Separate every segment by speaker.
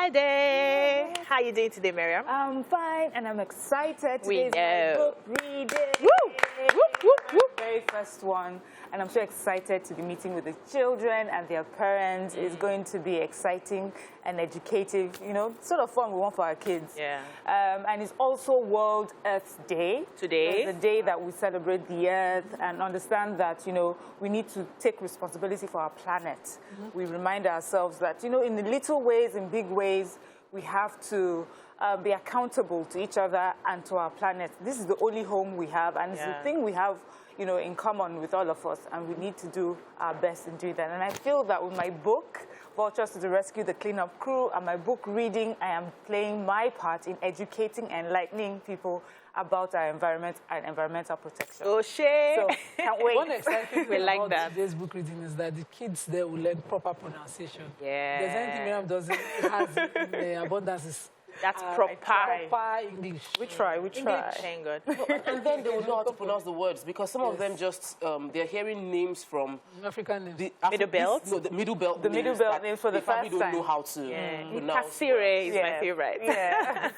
Speaker 1: Friday. How are you doing today, Miriam?
Speaker 2: I'm fine, and I'm excited.
Speaker 1: We
Speaker 2: Today's my
Speaker 1: know.
Speaker 2: book reading.
Speaker 1: Woo! Whoop, whoop, whoop.
Speaker 2: Very first one, and I'm so excited to be meeting with the children and their parents. It's going to be exciting and educative, you know, sort of fun we want for our kids.
Speaker 1: Yeah.
Speaker 2: And it's also World Earth Day.
Speaker 1: Today.
Speaker 2: It's the day that we celebrate the Earth and understand that, you know, we need to take responsibility for our planet. We remind ourselves that, you know, in the little ways, in big ways, we have to be accountable to each other and to our planet. This is the only home we have, and it's the thing we have, you know, in common with all of us, and we need to do our best in doing that. And I feel that with my book, Vultures to the Rescue, The Cleanup Crew, and my book reading, I am playing my part in educating and enlightening people about our environment and environmental protection.
Speaker 1: Oh, shit.
Speaker 2: So, can't wait.
Speaker 3: One exciting
Speaker 1: We
Speaker 3: thing
Speaker 1: like
Speaker 3: about
Speaker 1: that.
Speaker 3: today's book reading is that the kids there will learn proper pronunciation.
Speaker 1: Yeah.
Speaker 3: There's anything Miriam doesn't have in the abundance is
Speaker 1: That's proper.
Speaker 3: proper English.
Speaker 2: We try.
Speaker 1: Thank God.
Speaker 4: And then they will know how to pronounce the words, because some of them just, they're hearing names from
Speaker 3: African names.
Speaker 4: the
Speaker 1: Middle belt?
Speaker 4: No, the middle belt.
Speaker 2: The middle belt names for the
Speaker 4: they probably
Speaker 2: first
Speaker 4: don't
Speaker 2: time.
Speaker 4: know how to pronounce.
Speaker 1: Kasire is my favorite.
Speaker 2: Yeah.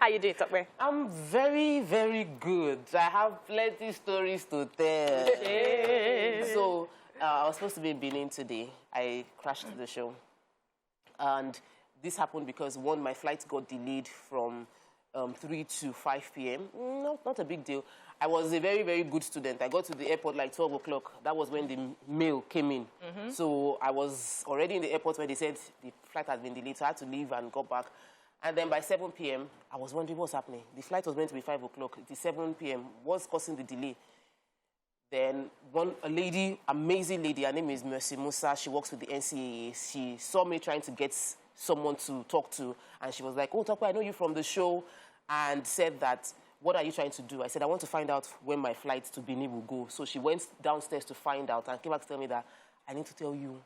Speaker 1: How you doing, Tokwe?
Speaker 4: I'm very, very good. I have plenty stories to tell. So, I was supposed to be in Benin today. I crashed the show. And this happened because, one, my flight got delayed from 3 to 5 p.m. No, not a big deal. I was a very, very good student. I got to the airport like 12 o'clock. That was when the mail came in. So I was already in the airport when they said the flight has been delayed. So I had to leave and go back. And then by 7 p.m., I was wondering what's happening. The flight was meant to be 5 o'clock. It is 7 p.m. What's causing the delay? Then a lady, amazing lady, her name is Mercy Musa. She works with the NCAA. She saw me trying to get someone to talk to, and she was like, "Oh, Tokwe, I know you from the show," and said that, "What are you trying to do?" I said, "I want to find out when my flight to Benin will go." So she went downstairs to find out and came back to tell me that, "I need to tell you,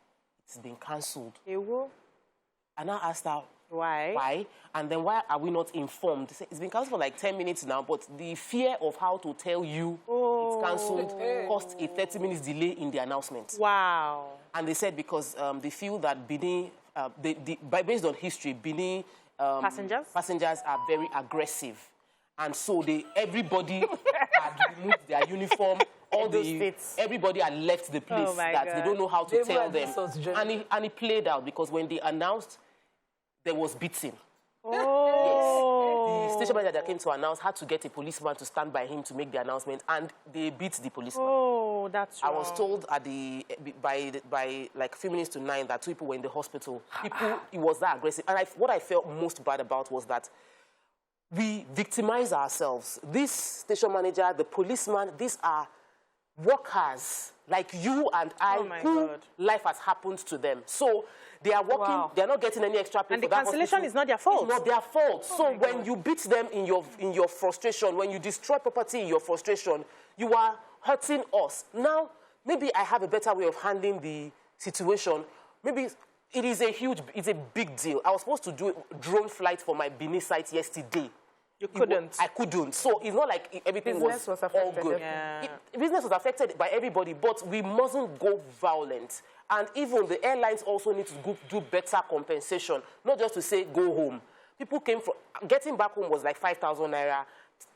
Speaker 4: it's been cancelled." And I asked her,
Speaker 1: Why?
Speaker 4: why? And then why are we not informed? They said, it's been cancelled for like 10 minutes now, but the fear of how to tell you it's cancelled caused a 30 minutes delay in the announcement.
Speaker 1: Wow.
Speaker 4: And they said because they feel that Benin, based on history, Benin passengers are very aggressive. And so everybody had removed their uniform. Everybody had left the place they don't know how to tell them. And it played out because when they announced, there was beating. Yes. The station manager that came to announce had to get a policeman to stand by him to make the announcement, and they beat the policeman.
Speaker 1: Oh, that's wrong.
Speaker 4: I was told by like a few minutes to 9 that 2 people were in the hospital. It was that aggressive. And what I felt most bad about was that we victimize ourselves. This station manager, the policeman, these are workers like you and I who life has happened to them. So they are working, they are not getting any extra pay.
Speaker 1: And the cancellation is not their fault.
Speaker 4: It's not their fault. So when you beat them in your frustration, when you destroy property in your frustration, you are hurting us. Now, maybe I have a better way of handling the situation. Maybe it's a big deal. I was supposed to do a drone flight for my Benin site yesterday.
Speaker 1: You couldn't.
Speaker 4: I couldn't. So it's not like everything was all good.
Speaker 1: Yeah.
Speaker 4: Business was affected by everybody, but we mustn't go violent. And even the airlines also need to do better compensation, not just to say go home. People came from, getting back home was like 5,000 naira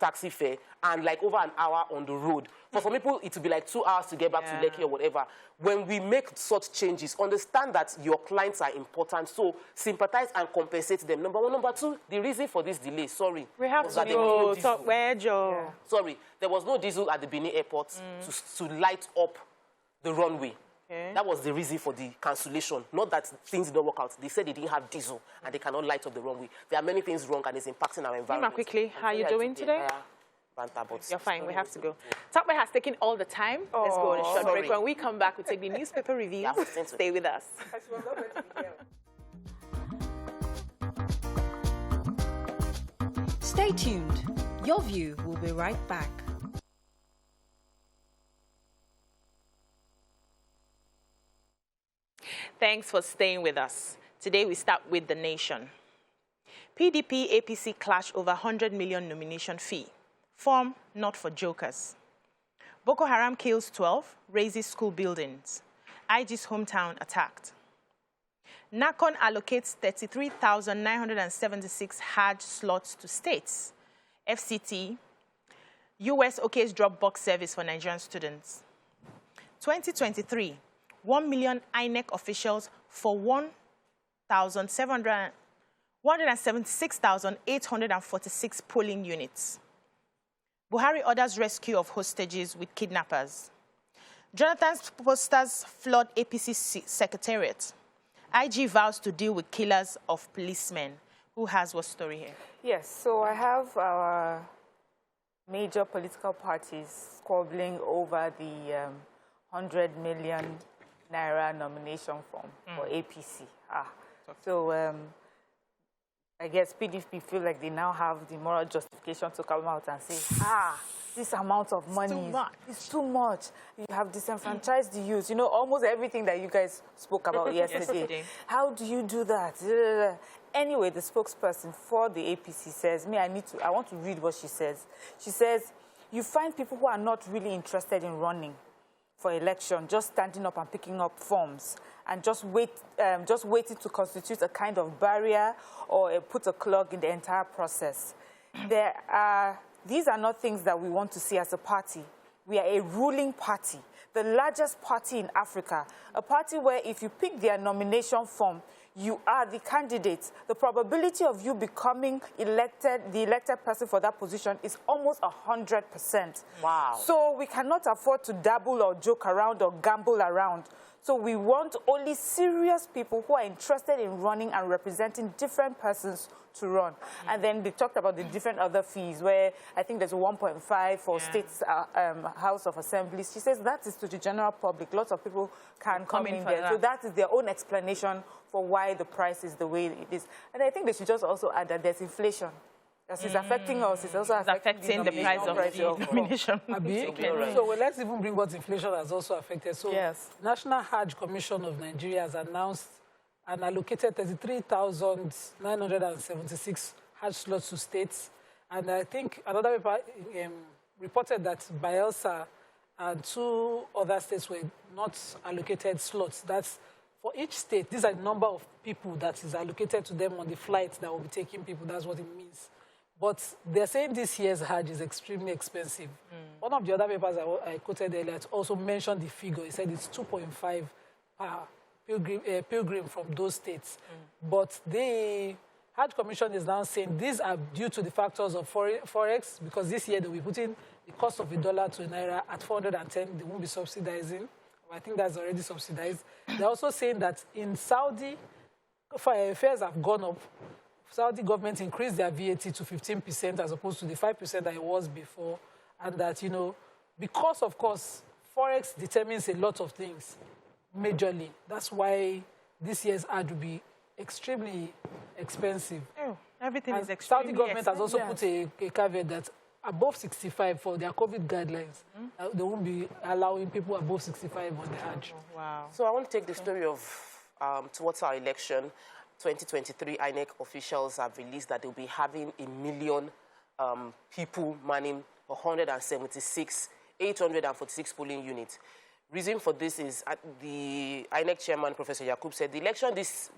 Speaker 4: taxi fare and like over an hour on the road. But for people, it would be like 2 hours to get back to Lekki or whatever. When we make such changes, understand that your clients are important, so sympathize and compensate them. Number one. Number two, the reason for this delay, sorry.
Speaker 1: We have to go talk where, Joe?
Speaker 4: Sorry, there was no diesel at the Benin airport to light up the runway. Okay. That was the reason for the cancellation. Not that things didn't work out. They said they didn't have diesel and they cannot light up the runway. There are many things wrong and it's impacting our environment.
Speaker 1: Quickly, how are you doing today? You're fine. We have to go. Tokwe has taken all the time. Let's go on a short break. When we come back, we take the newspaper reviews. Stay with us.
Speaker 5: Stay tuned. Your View will be right back.
Speaker 1: Thanks for staying with us. Today we start with The Nation. PDP APC clash over 100 million nomination fee. Form not for jokers. Boko Haram kills 12, raises school buildings. IG's hometown attacked. NACON allocates 33,976 Hajj slots to states. FCT, US okays Dropbox service for Nigerian students. 2023, 1 million INEC officials for 176,846 polling units. Buhari orders rescue of hostages with kidnappers. Jonathan's posters flood APC secretariat. IG vows to deal with killers of policemen. Who has what story here?
Speaker 2: Yes, so I have our major political parties squabbling over the 100 million naira nomination form for APC. So I guess PDP feel like they now have the moral justification to come out and say, this amount of money is too much. You have disenfranchised the youth. You know, almost everything that you guys spoke about yesterday. How do you do that? Anyway, the spokesperson for the APC says, I want to read what she says. She says, you find people who are not really interested in running for election, just standing up and picking up forms and just waiting to constitute a kind of barrier or put a clog in the entire process. These are not things that we want to see as a party. We are a ruling party, the largest party in Africa, a party where if you pick their nomination form, you are the candidate. The probability of you becoming the elected person for that position is almost 100%.
Speaker 4: Wow.
Speaker 2: So we cannot afford to dabble or joke around or gamble around. So we want only serious people who are interested in running and representing different persons to run. And then they talked about the different other fees, where I think there's 1.5 for states, House of Assemblies. She says that is to the general public. Lots of people can come in there. So that is their own explanation for why the price is the way it is. And I think they should just also add that there's inflation. As it's affecting us, it's also affecting
Speaker 1: the price of the nomination.
Speaker 3: So let's even bring what inflation has also affected. So National Hajj Commission of Nigeria has announced and allocated 33,976 Hajj slots to states. And I think another paper reported that Bayelsa and 2 other states were not allocated slots. That's for each state. These are the number of people that is allocated to them on the flights that will be taking people. That's what it means. But they're saying this year's Hajj is extremely expensive. One of the other papers I quoted earlier also mentioned the figure. It said it's 2.5 per pilgrim from those states. But the Hajj Commission is now saying these are due to the factors of Forex, because this year they'll be putting the cost of $1 to Naira at 410. They won't be subsidizing. I think that's already subsidized. They're also saying that in Saudi, fares have gone up. Saudi government increased their VAT to 15% as opposed to the 5% that it was before. And that, you know, because, of course, Forex determines a lot of things, majorly. That's why this year's ad will be extremely expensive.
Speaker 1: Everything is extremely
Speaker 3: Saudi government has also put a caveat that above 65 for their COVID guidelines, they won't be allowing people above 65 on the Hajj.
Speaker 1: Wow.
Speaker 4: So I want to take the story of towards our election. 2023 INEC officials have released that they'll be having 1 million people manning 846 polling units. Reason for this is the INEC chairman, Professor Yakub, said this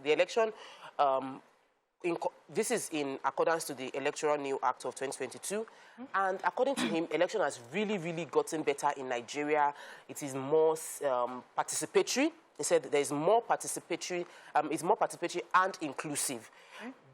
Speaker 4: is in accordance to the Electoral New Act of 2022. And according to him, election has really, really gotten better in Nigeria. It is more participatory. He said there is more participatory, it's more participatory and inclusive.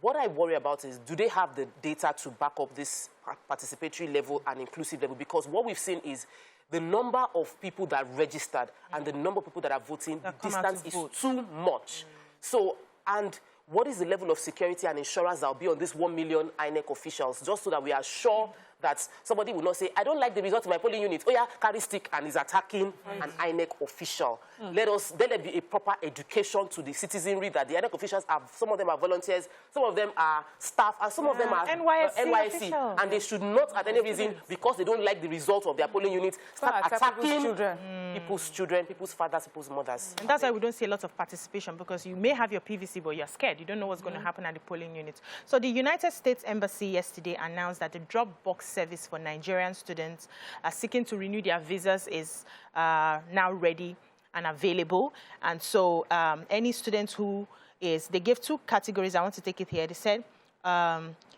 Speaker 4: What I worry about is, do they have the data to back up this participatory level and inclusive level? Because what we've seen is the number of people that registered and the number of people that are voting, the distance is too much. So, and what is the level of security and insurance that will be on this 1 million INEC officials, just so that we are sure that somebody will not say, I don't like the result of my polling unit. Oh yeah, carry stick and is attacking an INEC official. Let there be a proper education to the citizenry that the INEC officials are, some of them are volunteers, some of them are staff, and some of them are NYSC. And they should not, at any reason, because they don't like the result of their polling unit, start attacking people's children, people's fathers, people's mothers.
Speaker 1: And that's why we don't see a lot of participation, because you may have your PVC, but you're scared. You don't know what's going to happen at the polling unit. So the United States Embassy yesterday announced that the Dropbox service for Nigerian students seeking to renew their visas is now ready and available. And so any student who is they gave 2 categories. I want to take it here. They said,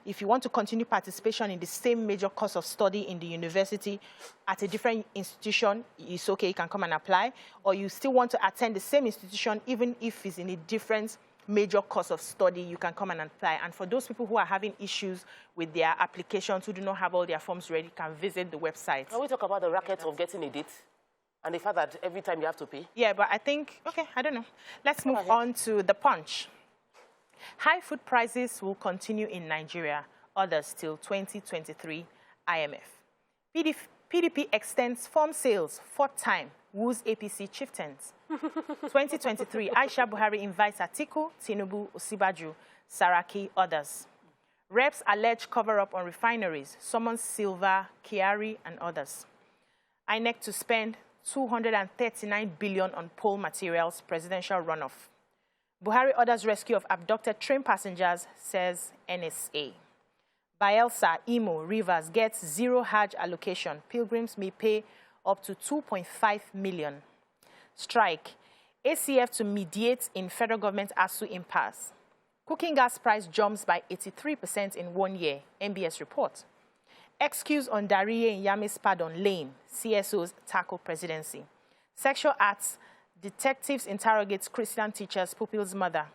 Speaker 1: if you want to continue participation in the same major course of study in the university at a different institution, it's okay, you can come and apply. Or you still want to attend the same institution, even if it's in a different major course of study, you can come and apply. And for those people who are having issues with their applications, who do not have all their forms ready, can visit the website.
Speaker 4: Can we talk about the racket of getting a date? And the fact that every time you have to pay?
Speaker 1: Yeah, but I think, okay, I don't know. Let's move on to the Punch. High food prices will continue in Nigeria, others till 2023 IMF. PDP extends form sales 4th time, woos APC chieftains. 2023, Aisha Buhari invites Atiku, Tinubu, Osibaju, Saraki, others. Reps allege cover-up on refineries, summons Silva, Kiari, and others. INEC to spend 239 billion on poll materials, presidential runoff. Buhari orders rescue of abducted train passengers, says NSA. Bayelsa, Imo, Rivers gets 0 Hajj allocation. Pilgrims may pay up to 2.5 million. Strike. ACF to mediate in federal government ASU impasse. Cooking gas price jumps by 83% in 1 year, MBS report. Excuse on Dariye in Yamis pardon lane, CSOs tackle presidency. Sexual acts, detectives interrogates Christian teacher's pupil's mother.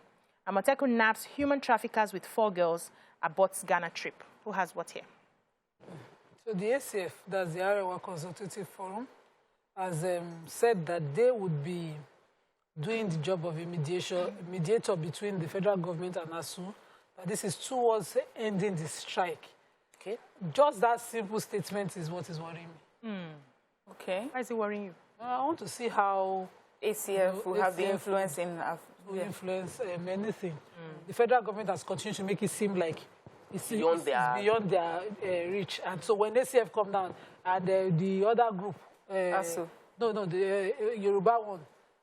Speaker 1: Amotekun naps human traffickers with 4 girls, aborts Ghana trip. Who has what here?
Speaker 3: So the ACF, that's the Arewa Consultative Forum, has said that they would be doing the job of a mediator between the federal government and ASU. But this is towards ending the strike.
Speaker 4: Okay.
Speaker 3: Just that simple statement is what is worrying me.
Speaker 2: Okay.
Speaker 1: Why is it worrying you?
Speaker 3: I want to see how
Speaker 2: ACF will have the influence in...
Speaker 3: influence anything. The federal government has continued to make it seem like it's beyond their reach. And so when ACF come down and the other group...
Speaker 2: ASU.
Speaker 3: No, the Yoruba one.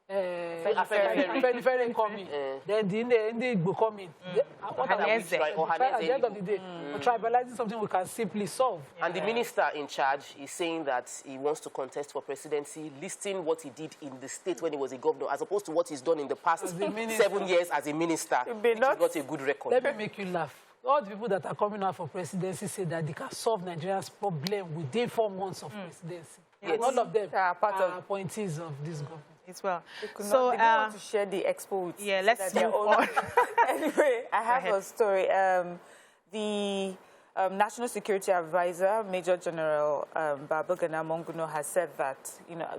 Speaker 3: Ferry coming. Then the Igbo coming. At the end of the day, we're tribalizing something we can simply solve.
Speaker 4: And the minister in charge is saying that he wants to contest for presidency, listing what he did in the state when he was a governor, as opposed to what he's done in the past 7 years as a minister, which is not a good record.
Speaker 3: Let me make you laugh. All the people that are coming out for presidency say that they can solve Nigeria's problem within 4 months of presidency. Yes. And all of them are appointees of this government.
Speaker 1: As well.
Speaker 2: So, they don't want to share the expo with
Speaker 1: let's move on.
Speaker 2: Anyway, I have a story. The National Security Advisor, Major General Babagana Monguno, has said that,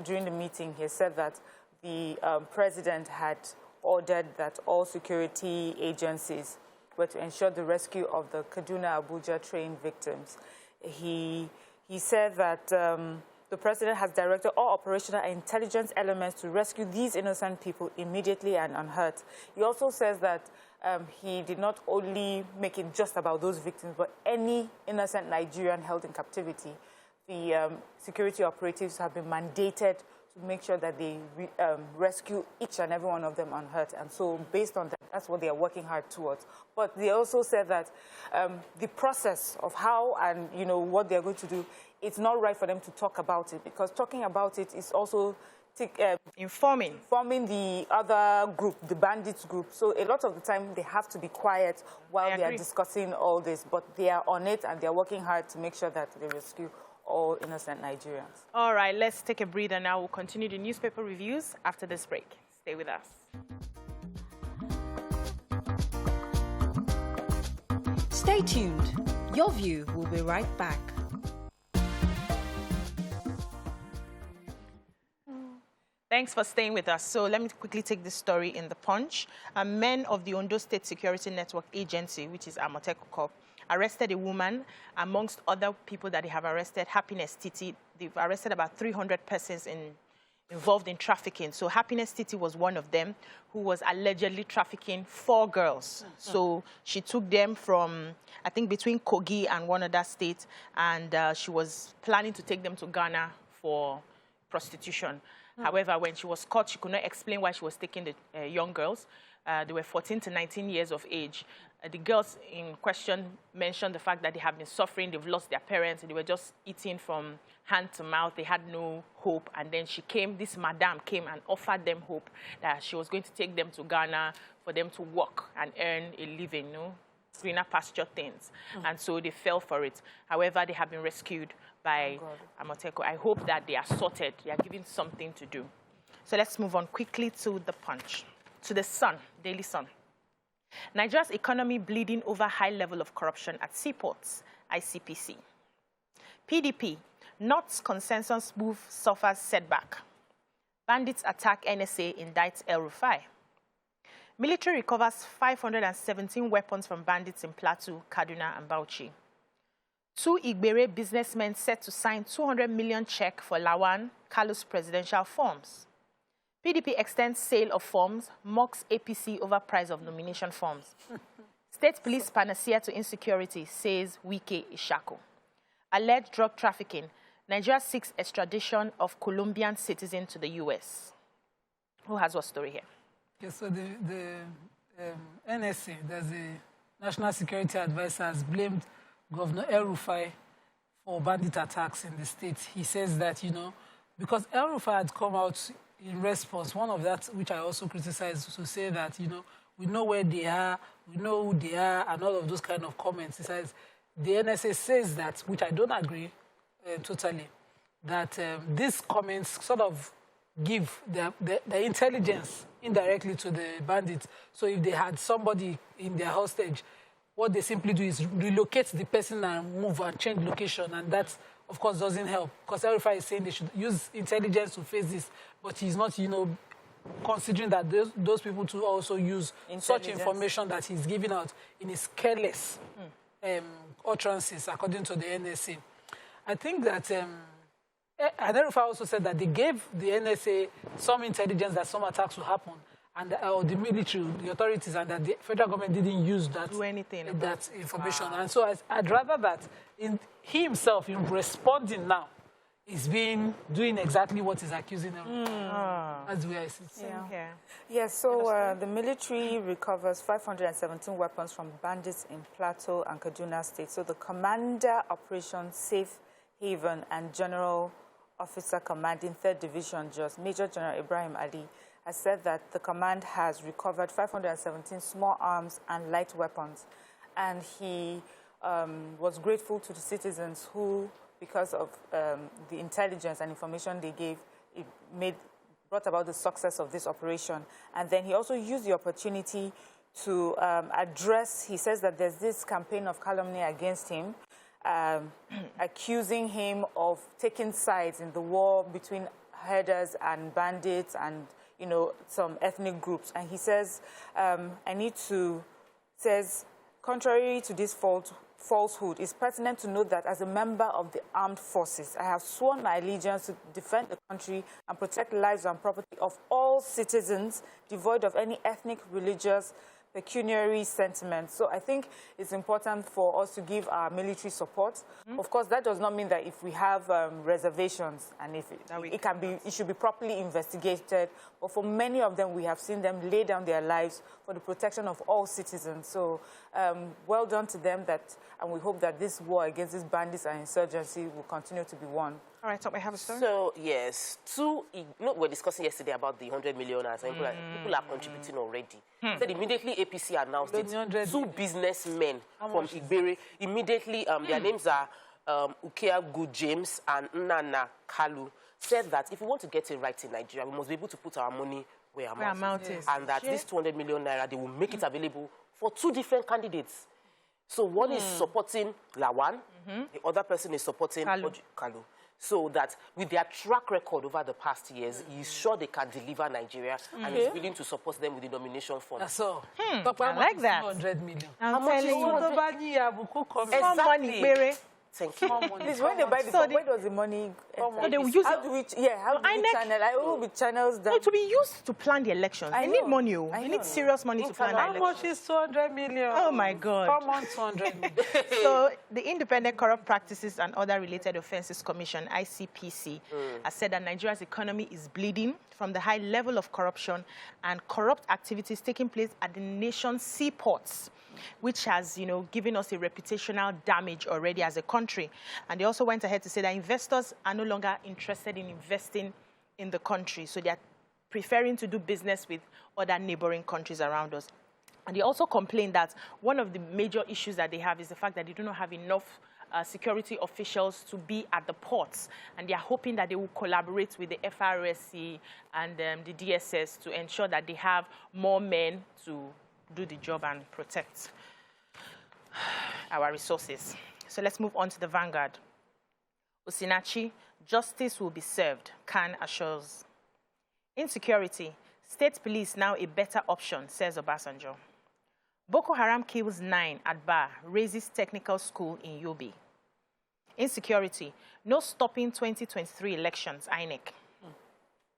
Speaker 2: during the meeting, he said that the president had ordered that all security agencies were to ensure the rescue of the Kaduna-Abuja train victims. He said that the president has directed all operational and intelligence elements to rescue these innocent people immediately and unhurt. He also says that he did not only make it just about those victims, but any innocent Nigerian held in captivity. The security operatives have been mandated to make sure that they rescue each and every one of them unhurt. And so based on that, that's what they are working hard towards. But they also said that the process of how and, what they're going to do, it's not right for them to talk about it, because talking about it is also informing the other group, the bandits group. So a lot of the time they have to be quiet while they are discussing all this, but they are on it and they're working hard to make sure that they rescue all innocent Nigerians. All
Speaker 1: right, let's take a breather now. We'll continue the newspaper reviews after this break. Stay with us.
Speaker 5: Stay tuned. Your View will be right back.
Speaker 1: Thanks for staying with us. So let me quickly take this story in the Punch. Men of the Ondo State Security Network Agency, which is Amotekun Corp, arrested a woman. Amongst other people that they have arrested, Happiness Titi. They've arrested about 300 persons involved in trafficking. So Happiness Titi was one of them who was allegedly trafficking 4 girls. So she took them from, I think, between Kogi and one other state, and she was planning to take them to Ghana for prostitution. However, when she was caught, she could not explain why she was taking the young girls. They were 14 to 19 years of age. The girls in question mentioned the fact that they have been suffering, they've lost their parents, and they were just eating from hand to mouth. They had no hope. And then this madam came and offered them hope that she was going to take them to Ghana for them to work and earn a living, greener pasture things. And so they fell for it. However, they have been rescued by Amotekun. I hope that they are sorted. They are given something to do. So let's move on quickly to the Punch, to the Sun, Daily Sun. Nigeria's economy bleeding over high level of corruption at seaports, ICPC. PDP, North's consensus move suffers setback. Bandits attack NSA, indicts El Rufai. Military recovers 517 weapons from bandits in Plateau, Kaduna, and Bauchi. 2 Igbere businessmen set to sign 200 million check for Lawan, Kalu's presidential forms. PDP extends sale of forms, mocks APC over price of nomination forms. State police panacea to insecurity, says Wike Ishako. Alleged drug trafficking. Nigeria seeks extradition of Colombian citizen to the U.S. Who has what story here?
Speaker 3: Okay, so the NSA, there's a National Security Advisor, has blamed Governor El Rufai for bandit attacks in the state. He says that, because El Rufai had come out in response, one of that, which I also criticized, to say that, we know where they are, we know who they are, and all of those kind of comments. He says, the NSA says that, which I don't agree totally, that these comments sort of give the intelligence indirectly to the bandits. So if they had somebody in their hostage, what they simply do is relocate the person and move and change location, and that, of course, doesn't help. Because El Rufai is saying they should use intelligence to face this, but he's not, considering that those people to also use such information that he's giving out in his careless utterances, according to the NSA. I think that El Rufai also said that they gave the NSA some intelligence that some attacks will happen, and or the military, the authorities, and that the federal government didn't use that, that information. Wow. And so I'd rather that he himself, in responding now, is doing exactly what he's accusing them. That's where I see it.
Speaker 2: Yeah, so the military recovers 517 weapons from bandits in Plateau and Kaduna State. So the Commander Operation Safe Haven and General Officer Commanding 3rd Division, Major General Ibrahim Ali, has said that the command has recovered 517 small arms and light weapons. And he was grateful to the citizens who, because of the intelligence and information they gave, it brought about the success of this operation. And then he also used the opportunity to address, he says that there's this campaign of calumny against him, accusing him of taking sides in the war between herders and bandits and, some ethnic groups. And he says, contrary to this falsehood, it's pertinent to note that as a member of the armed forces, I have sworn my allegiance to defend the country and protect lives and property of all citizens, devoid of any ethnic, religious, pecuniary sentiments. So I think it's important for us to give our military support. Of course, that does not mean that if we have reservations and if it should be properly investigated. But for many of them, we have seen them lay down their lives for the protection of all citizens. So well done to them, and we hope that this war against these bandits and insurgency will continue to be won.
Speaker 1: All right, so I have a story.
Speaker 4: So, yes, we're discussing yesterday about the 100 millionaires. And people are contributing already. Said immediately APC announced it. 2 businessmen from Igbere. Immediately, their names are Ukea Good James and Nnana Kalu. Said that if we want to get it right in Nigeria, we must be able to put our money where our mouth is. And that this 200 million naira, they will make it available for 2 different candidates. So one is supporting Lawan, the other person is supporting Kalu. So that with their track record over the past years, he's sure they can deliver Nigeria and is willing to support them with the nomination fund.
Speaker 3: That's all.
Speaker 1: I like that.
Speaker 3: 200 million.
Speaker 1: I'm telling you.
Speaker 4: Exactly. Thank you.
Speaker 2: When they buy the phone, where does the money
Speaker 1: they will use
Speaker 2: how do we channel? I will be channels them.
Speaker 1: No, to be used to plan the elections. They need money. They need serious money to plan the elections.
Speaker 3: How much is 200 million?
Speaker 1: Oh, my God.
Speaker 3: Come on, 200 million.
Speaker 1: So the Independent Corrupt Practices and Other Related Offences Commission, ICPC, has said that Nigeria's economy is bleeding from the high level of corruption and corrupt activities taking place at the nation's seaports, which has, given us a reputational damage already as a country. And they also went ahead to say that investors are no longer interested in investing in the country. So they are preferring to do business with other neighboring countries around us. And they also complain that one of the major issues that they have is the fact that they do not have enough security officials to be at the ports. And they are hoping that they will collaborate with the FRSC and the DSS to ensure that they have more men to do the job and protect our resources. So let's move on to the Vanguard. Osinachi, justice will be served, Khan assures. Insecurity, state police now a better option, says Obasanjo. Boko Haram kills 9 at Bar, raises technical school in Yobe. Insecurity, no stopping 2023 elections, INEC.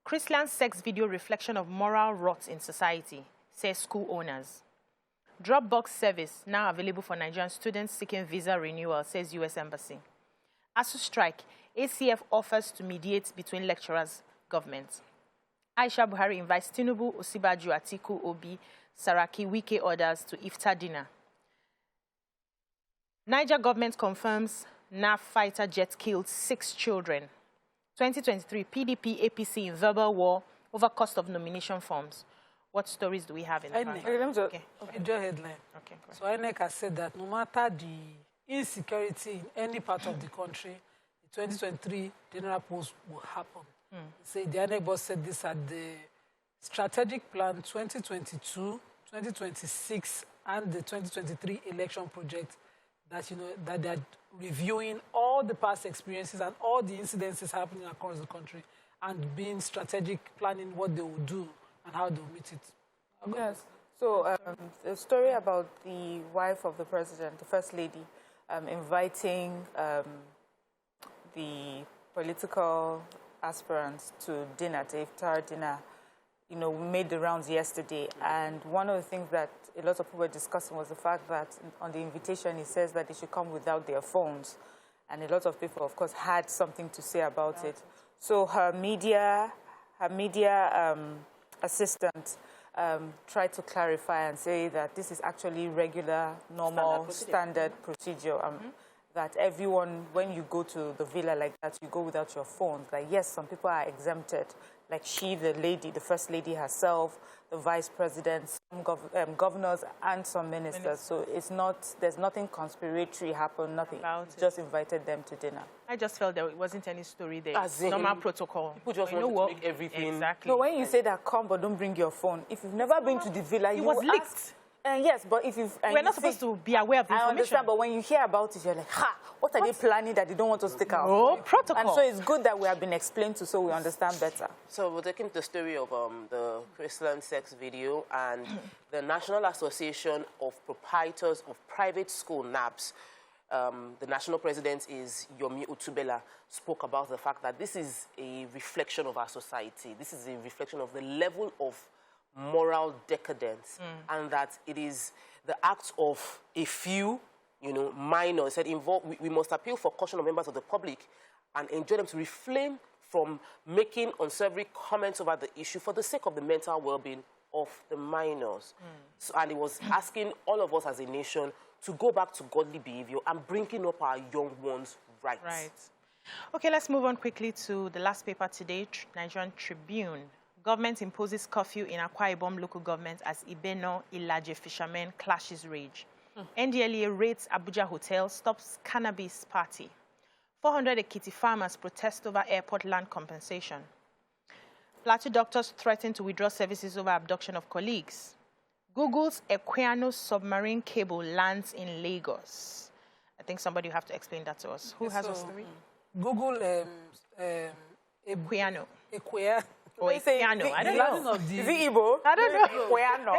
Speaker 1: Christian sex video reflection of moral rot in society, says school owners. Dropbox service now available for Nigerian students seeking visa renewal, says U.S. Embassy. ASU strike, ACF offers to mediate between lecturers, government. Aisha Buhari invites Tinubu, Osibaju, Atiku, Obi, Saraki, Wike orders to iftar dinner. Niger government confirms NAF fighter jet killed 6 children. 2023 PDP APC in verbal war over cost of nomination forms. What stories do we have in the Vanguard?
Speaker 3: Okay. Headline.
Speaker 1: Okay.
Speaker 3: So INEC has said that no matter the insecurity in any part of the country, the 2023 general polls will happen. Say the INEC boss said this at the Strategic Plan 2022, 2026, and the 2023 election project that, that they're reviewing all the past experiences and all the incidences happening across the country and being strategic, planning what they will do and how they will meet it.
Speaker 2: Yes. So the story about the wife of the president, the first lady, inviting the political aspirants to dinner, to iftar dinner, made the rounds yesterday. And one of the things that a lot of people were discussing was the fact that on the invitation, it says that they should come without their phones. And a lot of people, of course, had something to say about it. So her media assistant tried to clarify and say that this is actually regular, normal, standard procedure. That everyone, when you go to the villa like that, you go without your phones. Like, yes, some people are exempted, like she, the lady, the first lady herself, the vice president, some governors, and some ministers. So it's not, there's nothing conspiratory happened, nothing. Just invited them to dinner.
Speaker 1: I just felt there wasn't any story there. Normal protocol.
Speaker 4: People just want to make everything.
Speaker 1: Exactly.
Speaker 2: No, when you say that, come, but don't bring your phone. If you've never been to the villa,
Speaker 1: it was leaked.
Speaker 2: Yes, but if you've...
Speaker 1: We're not supposed to be aware of the information.
Speaker 2: I understand, but when you hear about it, you're like, what are they planning that they don't want us to take out?
Speaker 1: No, protocol.
Speaker 2: And so it's good that we have been explained to so we understand better.
Speaker 4: So we're taking the story of the Christian sex video and the National Association of Proprietors of Private School, NAPS. The national president is Yomi Otubela, spoke about the fact that this is a reflection of our society. This is a reflection of the level of moral decadence, and that it is the act of a few, minors that involve. We must appeal for caution of members of the public and enjoin them to refrain from making unsavory comments about the issue for the sake of the mental well-being of the minors. So, and it was asking all of us as a nation to go back to godly behavior and bringing up our young ones' rights. Right.
Speaker 1: Okay, let's move on quickly to the last paper today, Nigerian Tribune. Government imposes curfew in Akwa Ibom local government as Ibeno Ilaje fishermen clashes rage. NDLEA raids Abuja hotel, stops cannabis party. 400 Ekiti farmers protest over airport land compensation. Plateau doctors threaten to withdraw services over abduction of colleagues. Google's Equiano submarine cable lands in Lagos. I think somebody will have to explain that to us. Who has a story?
Speaker 3: Google
Speaker 1: Equiano.
Speaker 3: Or
Speaker 1: Equiano. I don't know.
Speaker 2: Is it Igbo?
Speaker 1: I don't know. Equiano.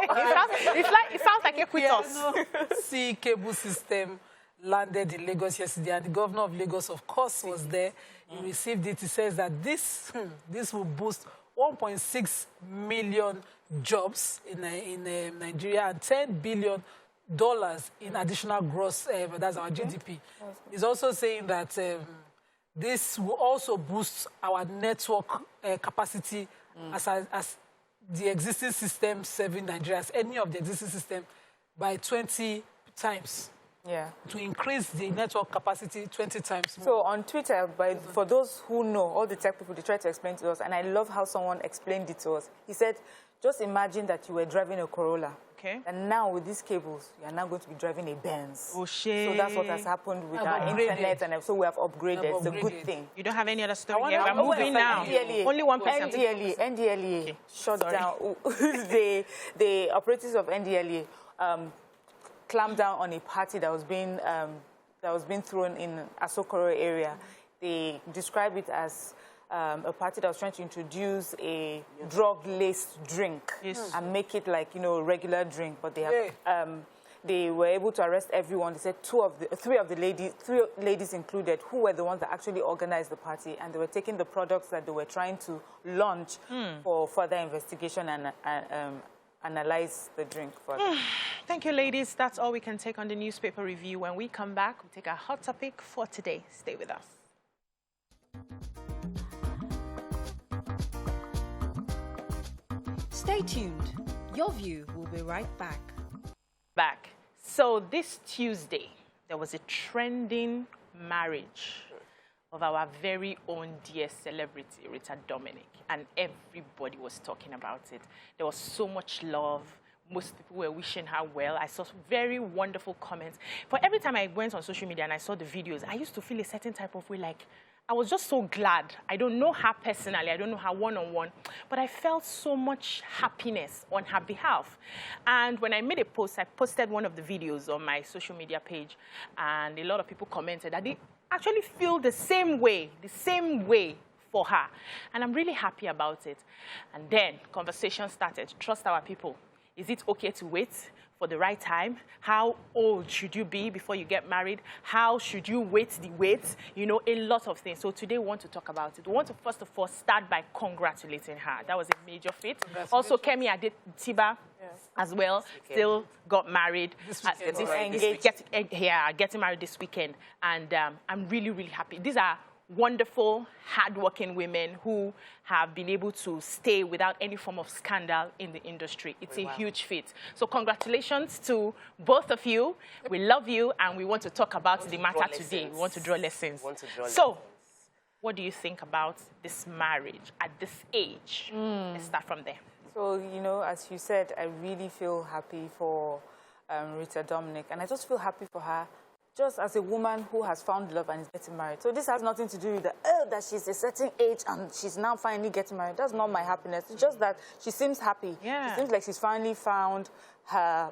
Speaker 1: It sounds like Equitos.
Speaker 3: Sea cable system landed in Lagos yesterday, and the governor of Lagos, of course, was there. He received it. He says that this will boost 1.6 million jobs in Nigeria and $10 billion in additional gross, that's our GDP. He's also saying that this will also boost our network capacity as the existing system serving Nigeria, as any of the existing system, by 20 times.
Speaker 2: Yeah.
Speaker 3: To increase the network capacity 20 times more.
Speaker 2: So on Twitter, for those who know, all the tech people, they try to explain to us, and I love how someone explained it to us. He said, just imagine that you were driving a Corolla
Speaker 1: Okay.
Speaker 2: And now with these cables, you are now going to be driving a Benz.
Speaker 1: Oh, shit.
Speaker 2: So that's what has happened with our
Speaker 3: Upgraded.
Speaker 2: internet, and so we have upgraded. It's a good
Speaker 3: Upgraded.
Speaker 2: thing.
Speaker 1: You don't have any other story
Speaker 2: I
Speaker 1: here? We're
Speaker 2: wonder-
Speaker 1: moving now.
Speaker 2: NDLEA.
Speaker 1: Only 1%.
Speaker 2: NDLEA
Speaker 1: Okay.
Speaker 2: shut
Speaker 1: Sorry.
Speaker 2: down. The operatives of NDLEA clamped down on a party that was being thrown in Asokoro area. They describe it as a party that was trying to introduce a drug-laced drink and make it like, a regular drink. But they were able to arrest everyone. They said three ladies included, who were the ones that actually organized the party, and they were taking the products that they were trying to launch for further investigation and analyze the drink further.
Speaker 1: Thank you, ladies. That's all we can take on the newspaper review. When we come back, we'll take our hot topic for today. Stay with us.
Speaker 5: Stay tuned. Your View will be right back.
Speaker 1: Back. So this Tuesday, there was a trending marriage of our very own dear celebrity, Rita Dominic, and everybody was talking about it. There was so much love. Most people were wishing her well. I saw some very wonderful comments. For every time I went on social media and I saw the videos, I used to feel a certain type of way, like, I was just so glad. I don't know her personally. I don't know her one-on-one. But I felt so much happiness on her behalf. And when I made a post, I posted one of the videos on my social media page. And a lot of people commented that they actually feel the same way for her. And I'm really happy about it. And then conversation started. Trust our people. Is it okay to wait for the right time? How old should you be before you get married? How should you wait the wait? A lot of things. So today we want to talk about it. We want to first of all start by congratulating her. That was a major feat. Also, Kemi Adetiba as well still got married. Getting married this weekend. And I'm really, really happy. These are wonderful, hardworking women who have been able to stay without any form of scandal in the industry. It's a huge feat. So congratulations to both of you. We love you, and we want to talk about the matter today. We want to draw lessons. So, what do you think about this marriage at this age? Let's start from there.
Speaker 2: So, as you said, I really feel happy for Rita Dominic, and I just feel happy for her just as a woman who has found love and is getting married. So this has nothing to do with that she's a certain age and she's now finally getting married. That's not my happiness. It's just that she seems happy.
Speaker 1: Yeah.
Speaker 2: She seems like she's finally found her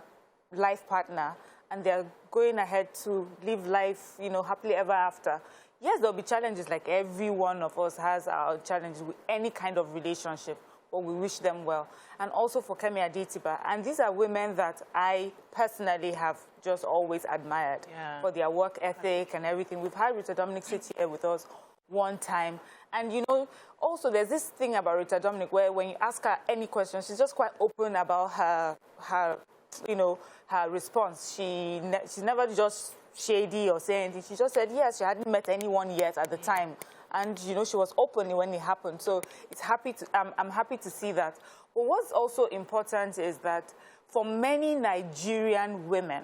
Speaker 2: life partner, and they're going ahead to live life, happily ever after. Yes, there'll be challenges, like every one of us has our challenges with any kind of relationship, but we wish them well. And also for Kemi Adetiba. And these are women that I personally have just always admired for their work ethic and everything. We've had Rita Dominic sit here with us one time. And, also there's this thing about Rita Dominic where when you ask her any question, she's just quite open about her response. She's never just shady or say anything. She just said, yes, she hadn't met anyone yet at the time. And, she was open when it happened. So I'm happy to see that. But what's also important is that for many Nigerian women,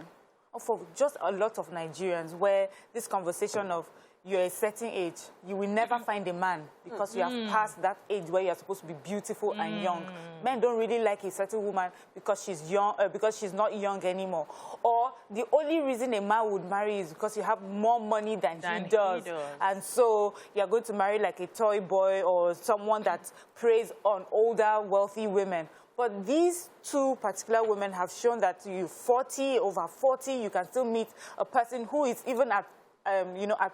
Speaker 2: or for just a lot of Nigerians, where this conversation of you're a certain age, you will never find a man because you have passed that age where you're supposed to be beautiful and young. Men don't really like a certain woman because she's young, because she's not young anymore. Or the only reason a man would marry is because you have more money than he does. And so you're going to marry like a toy boy or someone that preys on older, wealthy women. But these two particular women have shown that over 40, you can still meet a person who is even at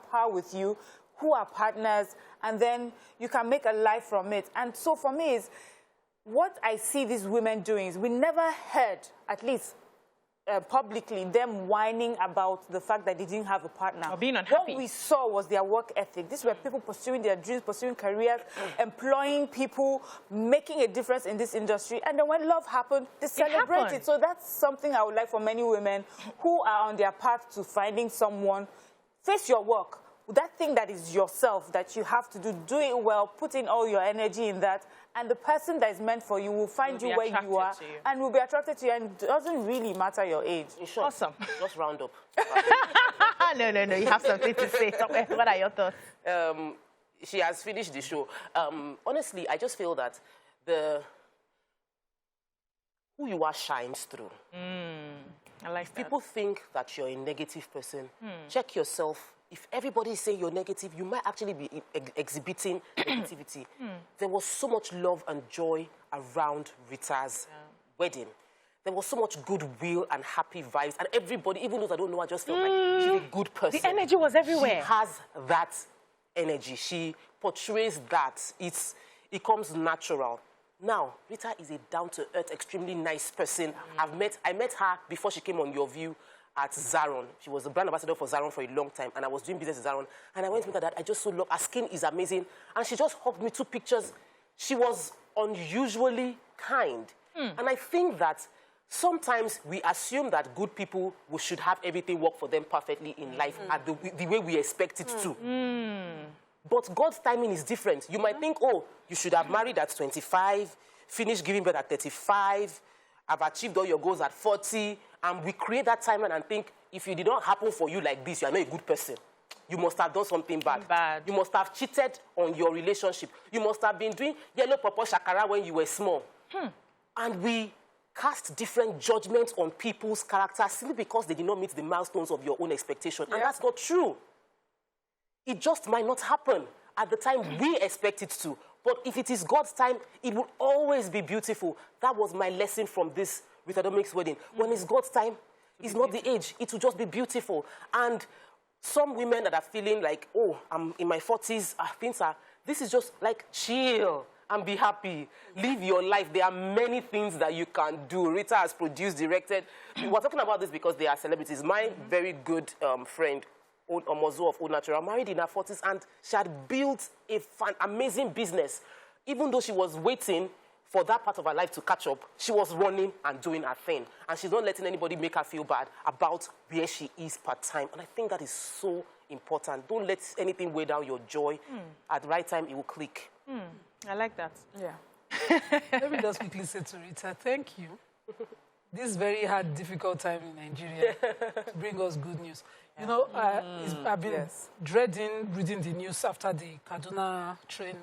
Speaker 2: par with you, who are partners, and then you can make a life from it. And so for me, what I see these women doing is we never heard, at least publicly, them whining about the fact that they didn't have a partner.
Speaker 1: Or being unhappy.
Speaker 2: What we saw was their work ethic. These were people pursuing their dreams, pursuing careers, employing people, making a difference in this industry. And then when love happened, they celebrate it. So that's something I would like for many women who are on their path to finding someone. Face your work. That thing that is yourself, that you have to do it well, put in all your energy in that, and the person that is meant for you will find you where you are and will be attracted to you, and it doesn't really matter your age.
Speaker 1: Awesome.
Speaker 4: Just round up.
Speaker 1: No, you have something to say. What are your thoughts?
Speaker 4: She has finished the show. Honestly, I just feel that who you are shines through.
Speaker 1: I like that.
Speaker 4: People think that you're a negative person. Check yourself. If everybody is saying you're negative, you might actually be exhibiting negativity. There was so much love and joy around Rita's wedding. There was so much goodwill and happy vibes. And everybody, even those I don't know, I just felt like she's a good person.
Speaker 1: The energy was everywhere.
Speaker 4: She has that energy. She portrays that. It comes natural. Now, Rita is a down-to-earth, extremely nice person. I met her before she came on YourView at Zaron. She was the brand ambassador for Zaron for a long time, and I was doing business with Zaron. And I went to meet her dad. I just so love her skin is amazing. And she just hugged me 2 pictures. She was unusually kind. And I think that sometimes we assume that good people should have everything work for them perfectly in life at the way we expect it to. But God's timing is different. You might think, oh, you should have married at 25, finished giving birth at 35, have achieved all your goals at 40, and we create that timeline and think, if it did not happen for you like this, you are not a good person. You must have done something bad. You must have cheated on your relationship. You must have been doing yellow purple shakara when you were small. And we cast different judgments on people's character simply because they did not meet the milestones of your own expectation. And that's not true. It just might not happen at the time we expect it to. But if it is God's time, it will always be beautiful. That was my lesson from this Rita Dominic's wedding. When it's God's time, it's not the age. It will just be beautiful. And some women that are feeling like, oh, I'm in my 40s, this is just like chill and be happy. Live your life. There are many things that you can do. Rita has produced, directed. We're talking about this because they are celebrities. My very good friend, Omozo of Old Natural, married in her 40s, and she had built an amazing business. Even though she was waiting for that part of her life to catch up, she was running and doing her thing. And she's not letting anybody make her feel bad about where she is part-time. And I think that is so important. Don't let anything weigh down your joy. At the right time, it will click.
Speaker 1: I like that.
Speaker 2: Yeah.
Speaker 3: Let me just quickly say to Rita, thank you. This very hard, difficult time in Nigeria to bring us good news. You know, I've been dreading reading the news after the Kaduna train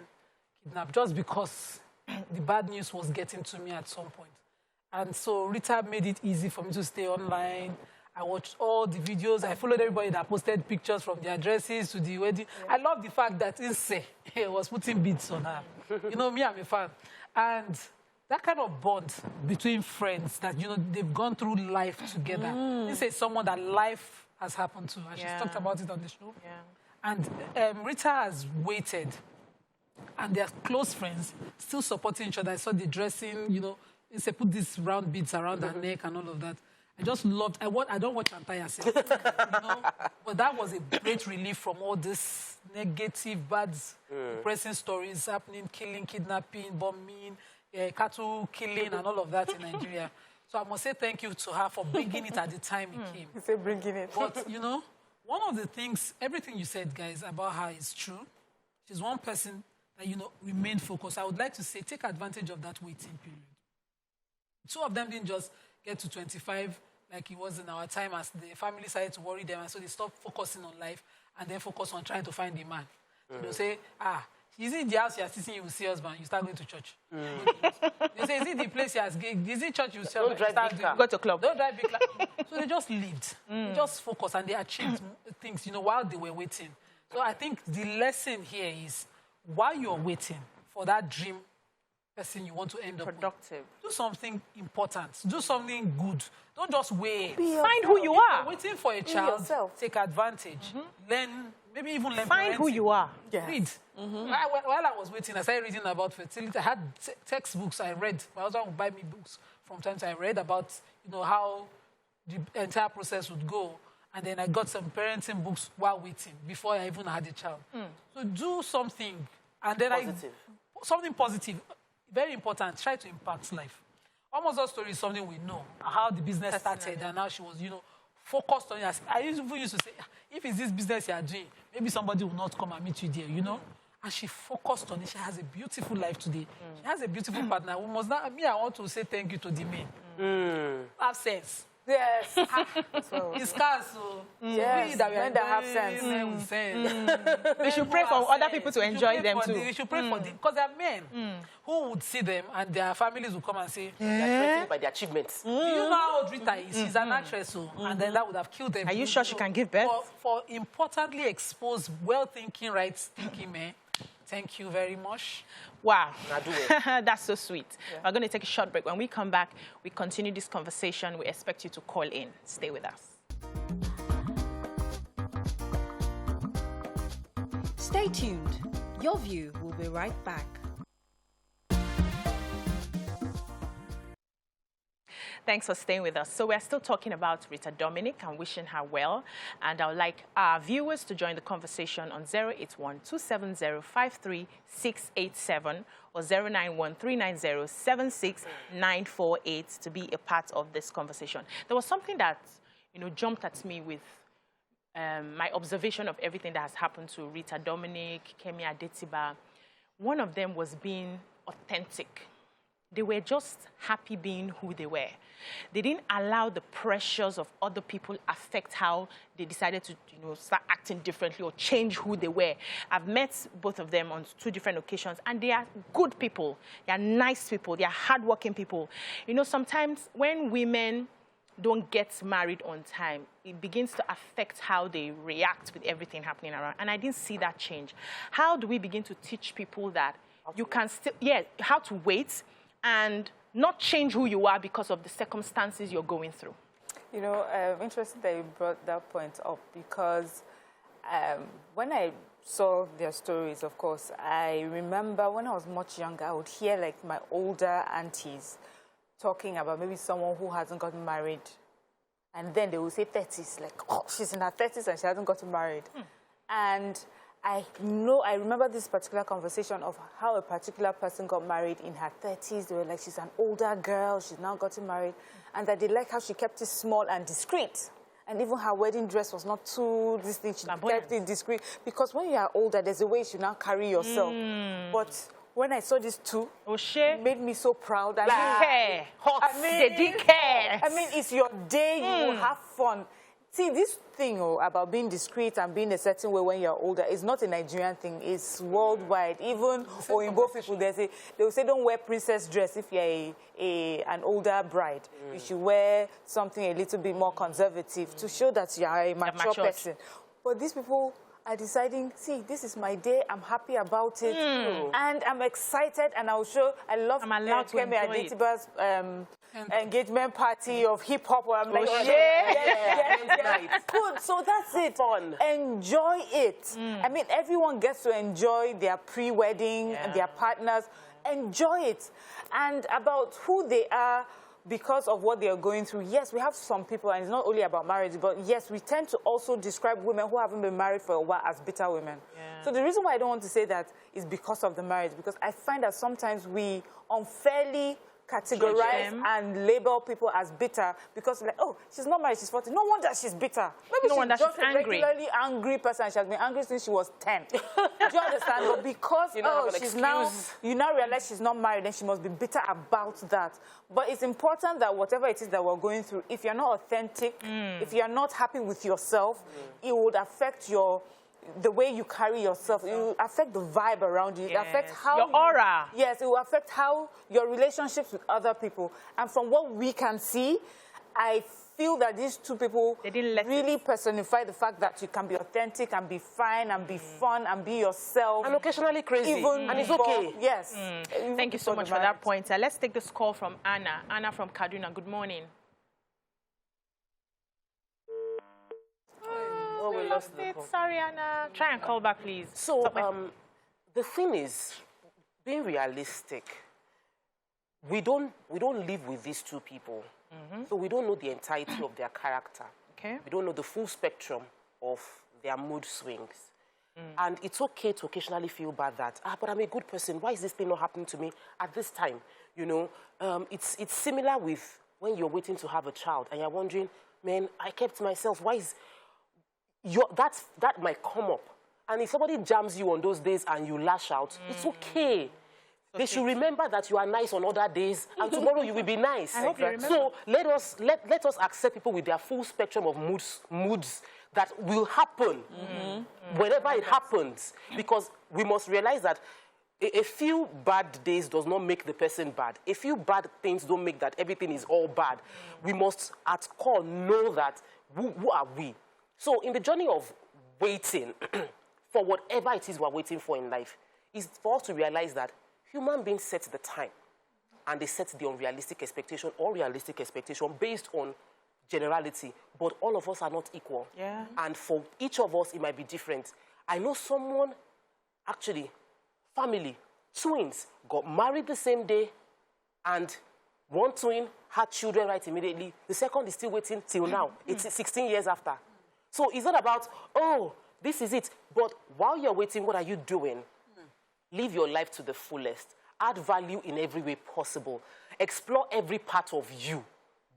Speaker 3: kidnap, just because the bad news was getting to me at some point. And so Rita made it easy for me to stay online. I watched all the videos. I followed everybody that posted pictures from their dresses to the wedding. I love the fact that Inse was putting beads on her. You know, me, I'm a fan. And that kind of bond between friends that, you know, they've gone through life together. This is someone that life has happened to. And she's talked about it on the show. And Rita has waited. And they're close friends, still supporting each other. I saw the dressing, you know, Inse put these round beads around her neck and all of that. I just loved, I don't watch entire series, you know, but that was a great relief from all this negative, bad, depressing stories happening, killing, kidnapping, bombing, cattle killing, and all of that in Nigeria. So I must say thank you to her for bringing it at the time it came.
Speaker 2: You say bringing it.
Speaker 3: But, you know, one of the things, everything you said, guys, about her is true. She's one person that, you know, remained focused. I would like to say, take advantage of that waiting period. 2 of them didn't just get to 25 like it was in our time, as the family started to worry them, and so they stopped focusing on life and then focus on trying to find a man. They'll say, is it the house you are sitting, you will see husband, you start going to church. They say, is it the place you are going, is it church you will see husband, you start going,
Speaker 1: go to club.
Speaker 3: Don't drive big car. So they just lived. They just focused and they achieved things, you know, while they were waiting. So I think the lesson here is, while you're waiting for that dream person you want to end up
Speaker 1: productive.
Speaker 3: Do something important. Do something good. Don't just wait.
Speaker 1: Find who you are.
Speaker 3: Waiting for a child. Take advantage. Learn, maybe even learn.
Speaker 1: Find who you are.
Speaker 3: Yes. Read. While I was waiting, I started reading about fertility. I had textbooks I read. My husband would buy me books from time to time. I read about, you know, how the entire process would go. And then I got some parenting books while waiting, before I even had a child. So do something. And then something positive. Very important. Try to impact life. Almost all story is something we know. How the business started and how she was, you know, focused on it. I used to say, if it's this business you are doing, maybe somebody will not come and meet you there, you know? And she focused on it. She has a beautiful life today. She has a beautiful partner. We must not, I want to say thank you to the men. Have sense.
Speaker 2: Yes.
Speaker 3: It's scarce, so
Speaker 2: Yes, men that have sense.
Speaker 3: Men with sense.
Speaker 1: We should pray for other people to enjoy them too.
Speaker 3: We should pray for them because there are men who would see them and their families will come and say,
Speaker 4: They're threatened by their achievements.
Speaker 3: do you know how old Rita is? She's an actress, and then that would have killed them.
Speaker 1: Are you sure she can give birth?
Speaker 3: For importantly exposed, well-thinking, right-thinking men, thank you very much.
Speaker 1: Wow, that's so sweet. Yeah. We're going to take a short break. When we come back, we continue this conversation. We expect you to call in. Stay with us.
Speaker 5: Stay tuned. Your View will be right back.
Speaker 1: Thanks for staying with us. So we're still talking about Rita Dominic and wishing her well. And I would like our viewers to join the conversation on 081-270-53687 or 091-390-76948 to be a part of this conversation. There was something that, jumped at me with my observation of everything that has happened to Rita Dominic, Kemi Adetiba. One of them was being authentic. They were just happy being who they were. They didn't allow the pressures of other people affect how they decided to, start acting differently or change who they were. I've met both of them on 2 different occasions, and they are good people. They are nice people. They are hardworking people. Sometimes when women don't get married on time, it begins to affect how they react with everything happening around. And I didn't see that change. How do we begin to teach people that you can still, how to wait and not change who you are because of the circumstances you're going through?
Speaker 2: Interesting that you brought that point up because when I saw their stories, of course, I remember when I was much younger, I would hear like my older aunties talking about maybe someone who hasn't gotten married. And then they would say 30s, like, oh, she's in her 30s and she hasn't gotten married. And I remember this particular conversation of how a particular person got married in her 30s. They were like, she's an older girl, she's now gotten married. And that they like how she kept it small and discreet. And even her wedding dress was not too distinct. She kept it discreet. Because when you are older, there's a way you should now carry yourself. But when I saw these two, it made me so proud.
Speaker 1: They didn't care.
Speaker 2: I mean, it's your day, you will have fun. See, this thing about being discreet and being a certain way when you're older is not a Nigerian thing. It's worldwide. Even Oyinbo people, they will say, don't wear princess dress if you're an older bride. You should wear something a little bit more conservative to show that you are a mature person. But these people are deciding, see, this is my day. I'm happy about it. And I'm excited. And I'll show, I love Kemi Adetiba's engagement party of hip-hop. Where I'm like, good. So that's it. Fun. Enjoy it. I mean, everyone gets to enjoy their pre-wedding and their partners. Enjoy it. And about who they are because of what they are going through. Yes, we have some people, and it's not only about marriage, but yes, we tend to also describe women who haven't been married for a while as bitter women. So the reason why I don't want to say that is because of the marriage, because I find that sometimes we unfairly categorize and label people as bitter because, like, oh, she's not married, she's 40. No wonder she's bitter. Maybe she's just a regularly angry person. She has been angry since she was 10. Do you understand? But because she's now, you now realize she's not married, then she must be bitter about that. But it's important that whatever it is that we're going through, if you're not authentic, if you're not happy with yourself, it would affect the way you carry yourself. It will affect the vibe around you. It affects how
Speaker 1: your aura.
Speaker 2: Yes, it will affect how your relationships with other people. And from what we can see, I feel that these two people really personify the fact that you can be authentic and be fine and be fun and be yourself.
Speaker 4: And occasionally crazy. And it's okay.
Speaker 2: Yes.
Speaker 1: Thank you so much for that point. Let's take this call from Anna. Anna from Kaduna. Good morning.
Speaker 4: We lost the call.
Speaker 1: Sorry, Anna. Try and call back, please.
Speaker 4: So, the thing is, being realistic, we don't live with these two people. So we don't know the entirety of their character.
Speaker 1: Okay.
Speaker 4: We don't know the full spectrum of their mood swings. And it's okay to occasionally feel bad that, but I'm a good person. Why is this thing not happening to me at this time? You know, it's similar with when you're waiting to have a child and you're wondering, man, I kept myself. Why is... that might come up. And if somebody jams you on those days and you lash out, it's okay. They should remember that you are nice on other days, and tomorrow you will be nice.
Speaker 1: I hope you remember.
Speaker 4: So let us accept people with their full spectrum of moods that will happen whenever it happens, because we must realize that a few bad days does not make the person bad. A few bad things don't make that everything is all bad. We must, at core, know that who are we? So in the journey of waiting for whatever it is we're waiting for in life, is for us to realize that human beings set the time, and they set the unrealistic expectation or realistic expectation based on generality, but all of us are not equal.
Speaker 1: Yeah.
Speaker 4: And for each of us, it might be different. I know someone, actually, family, twins, got married the same day, and one twin had children right immediately. The second is still waiting till now. It's 16 years after. So it's not about, oh, this is it. But while you're waiting, what are you doing? Live your life to the fullest. Add value in every way possible. Explore every part of you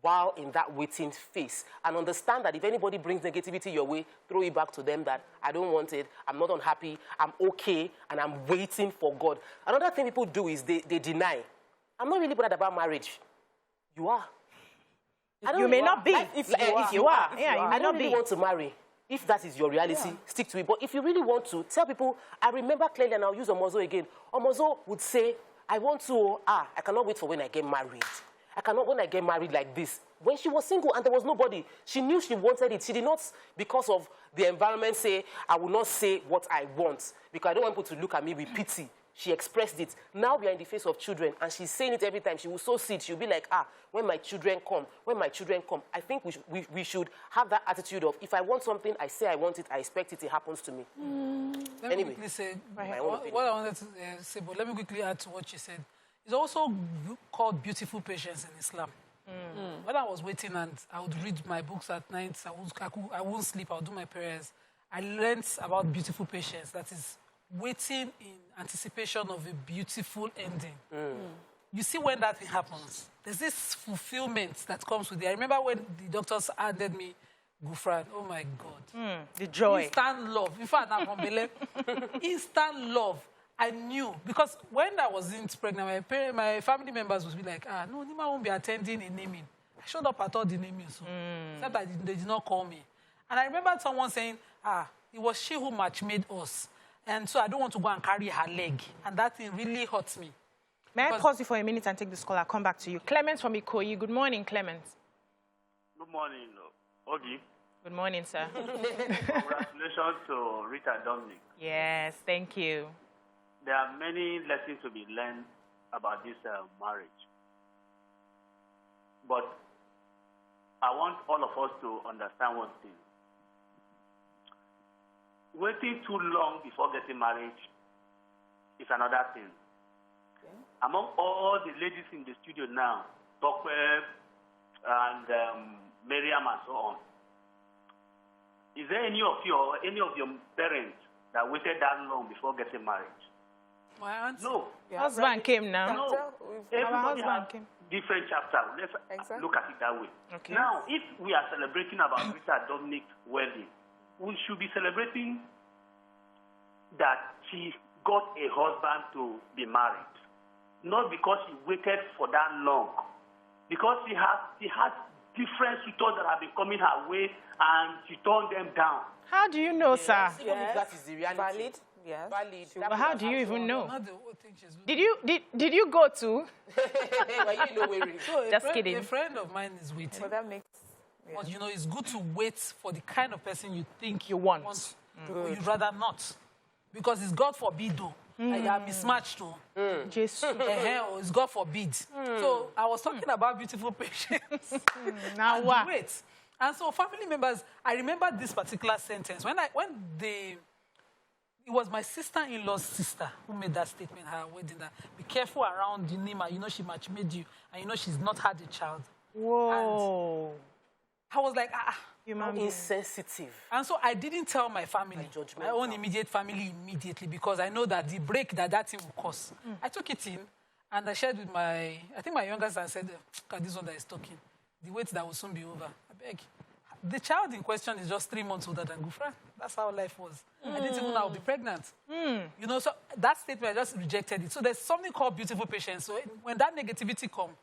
Speaker 4: while in that waiting phase. And understand that if anybody brings negativity your way, throw it back to them that I don't want it, I'm not unhappy, I'm okay, and I'm waiting for God. Another thing people do is they deny. I'm not really bothered about marriage. You are.
Speaker 1: You may not be.
Speaker 2: If you are.
Speaker 1: Yeah, you
Speaker 4: I
Speaker 1: may
Speaker 4: don't
Speaker 1: not
Speaker 4: really
Speaker 1: be.
Speaker 4: want to marry. If that is your reality, stick to it. But if you really want to, tell people, I remember clearly, and I'll use Omozo again. Omozo would say, I want to, I cannot wait for when I get married. I cannot when I get married like this. When she was single and there was nobody, she knew she wanted it. She did not, because of the environment, say, I will not say what I want, because I don't want people to look at me with pity. She expressed it. Now we are in the face of children, and she's saying it every time. She will sow seed. She'll be like, when my children come, when my children come. I think we should have that attitude of, if I want something, I say I want it, I expect it, it happens to me.
Speaker 3: Let me quickly say, what I wanted to say, but let me quickly add to what you said. It's also called beautiful patience in Islam. When I was waiting and I would read my books at night, I wouldn't sleep, I would do my prayers. I learned about beautiful patience, that is waiting in anticipation of a beautiful ending. You see, when that thing happens, there's this fulfillment that comes with it. I remember when the doctors handed me Gufran. Oh, my God.
Speaker 1: The joy.
Speaker 3: Instant love. In fact, I'm from Bele. Instant love. I knew. Because when I was pregnant, my family members would be like, no, Nima won't be attending a naming. I showed up at all the naming, so except that they did not call me. And I remember someone saying, it was she who match-made us. And so I don't want to go and carry her leg. And that thing really hurts me.
Speaker 1: May I pause you for a minute and take this call? I'll come back to you. Clement from Ikoyi. Good morning, Clement.
Speaker 6: Good morning, Ogi.
Speaker 1: Good morning, sir.
Speaker 6: Congratulations to Rita Dominic.
Speaker 1: Yes, thank you.
Speaker 6: There are many lessons to be learned about this marriage. But I want all of us to understand one thing. Waiting too long before getting married is another thing. Okay. Among all the ladies in the studio now, Tokwe and Miriam and so on, is there any of you or any of your parents that waited that long before getting married?
Speaker 3: My aunt?
Speaker 6: No.
Speaker 1: Husband came now.
Speaker 6: No. Everybody has different chapters. Let's look at it that way.
Speaker 1: Okay.
Speaker 6: Now, if we are celebrating about Rita Dominic's wedding, we should be celebrating that she got a husband to be married. Not because she waited for that long. Because she had different suitors that have been coming her way and she turned them down.
Speaker 1: How do you know, sir?
Speaker 4: Even if that is the reality.
Speaker 2: Valid. Yes.
Speaker 4: Valid.
Speaker 1: But how do you even know?
Speaker 3: Not the whole thing she's
Speaker 1: Did you go to?
Speaker 4: Well, you know where it is.
Speaker 3: So
Speaker 1: Just kidding.
Speaker 3: A friend of mine is waiting.
Speaker 2: But that makes... Yeah.
Speaker 3: But, you know, it's good to wait for the kind of person you think
Speaker 1: You want.
Speaker 3: Or you'd rather not. Because it's God forbid, though. Like you are mismatched, though.
Speaker 1: Jesus.
Speaker 3: Or it's God forbid. So I was talking about beautiful patience.
Speaker 1: Now
Speaker 3: and
Speaker 1: what?
Speaker 3: wait. And so family members, I remember this particular sentence. It was my sister-in-law's sister who made that statement at her wedding, that be careful around the Nima. You know she match-made you, and you know she's not had a child.
Speaker 1: Whoa.
Speaker 3: And I was like,
Speaker 4: Insensitive.
Speaker 3: And so I didn't tell my family, my own immediate family immediately, because I know that the break that thing will cause. I took it in, and I shared with my younger son, said, look at this one that is talking. The wait that will soon be over. I beg. the child in question is just 3 months older than Gufra. That's how life was. I didn't even know I'll be pregnant. You know, so that statement, I just rejected it. So there's something called beautiful patience. So when that negativity comes,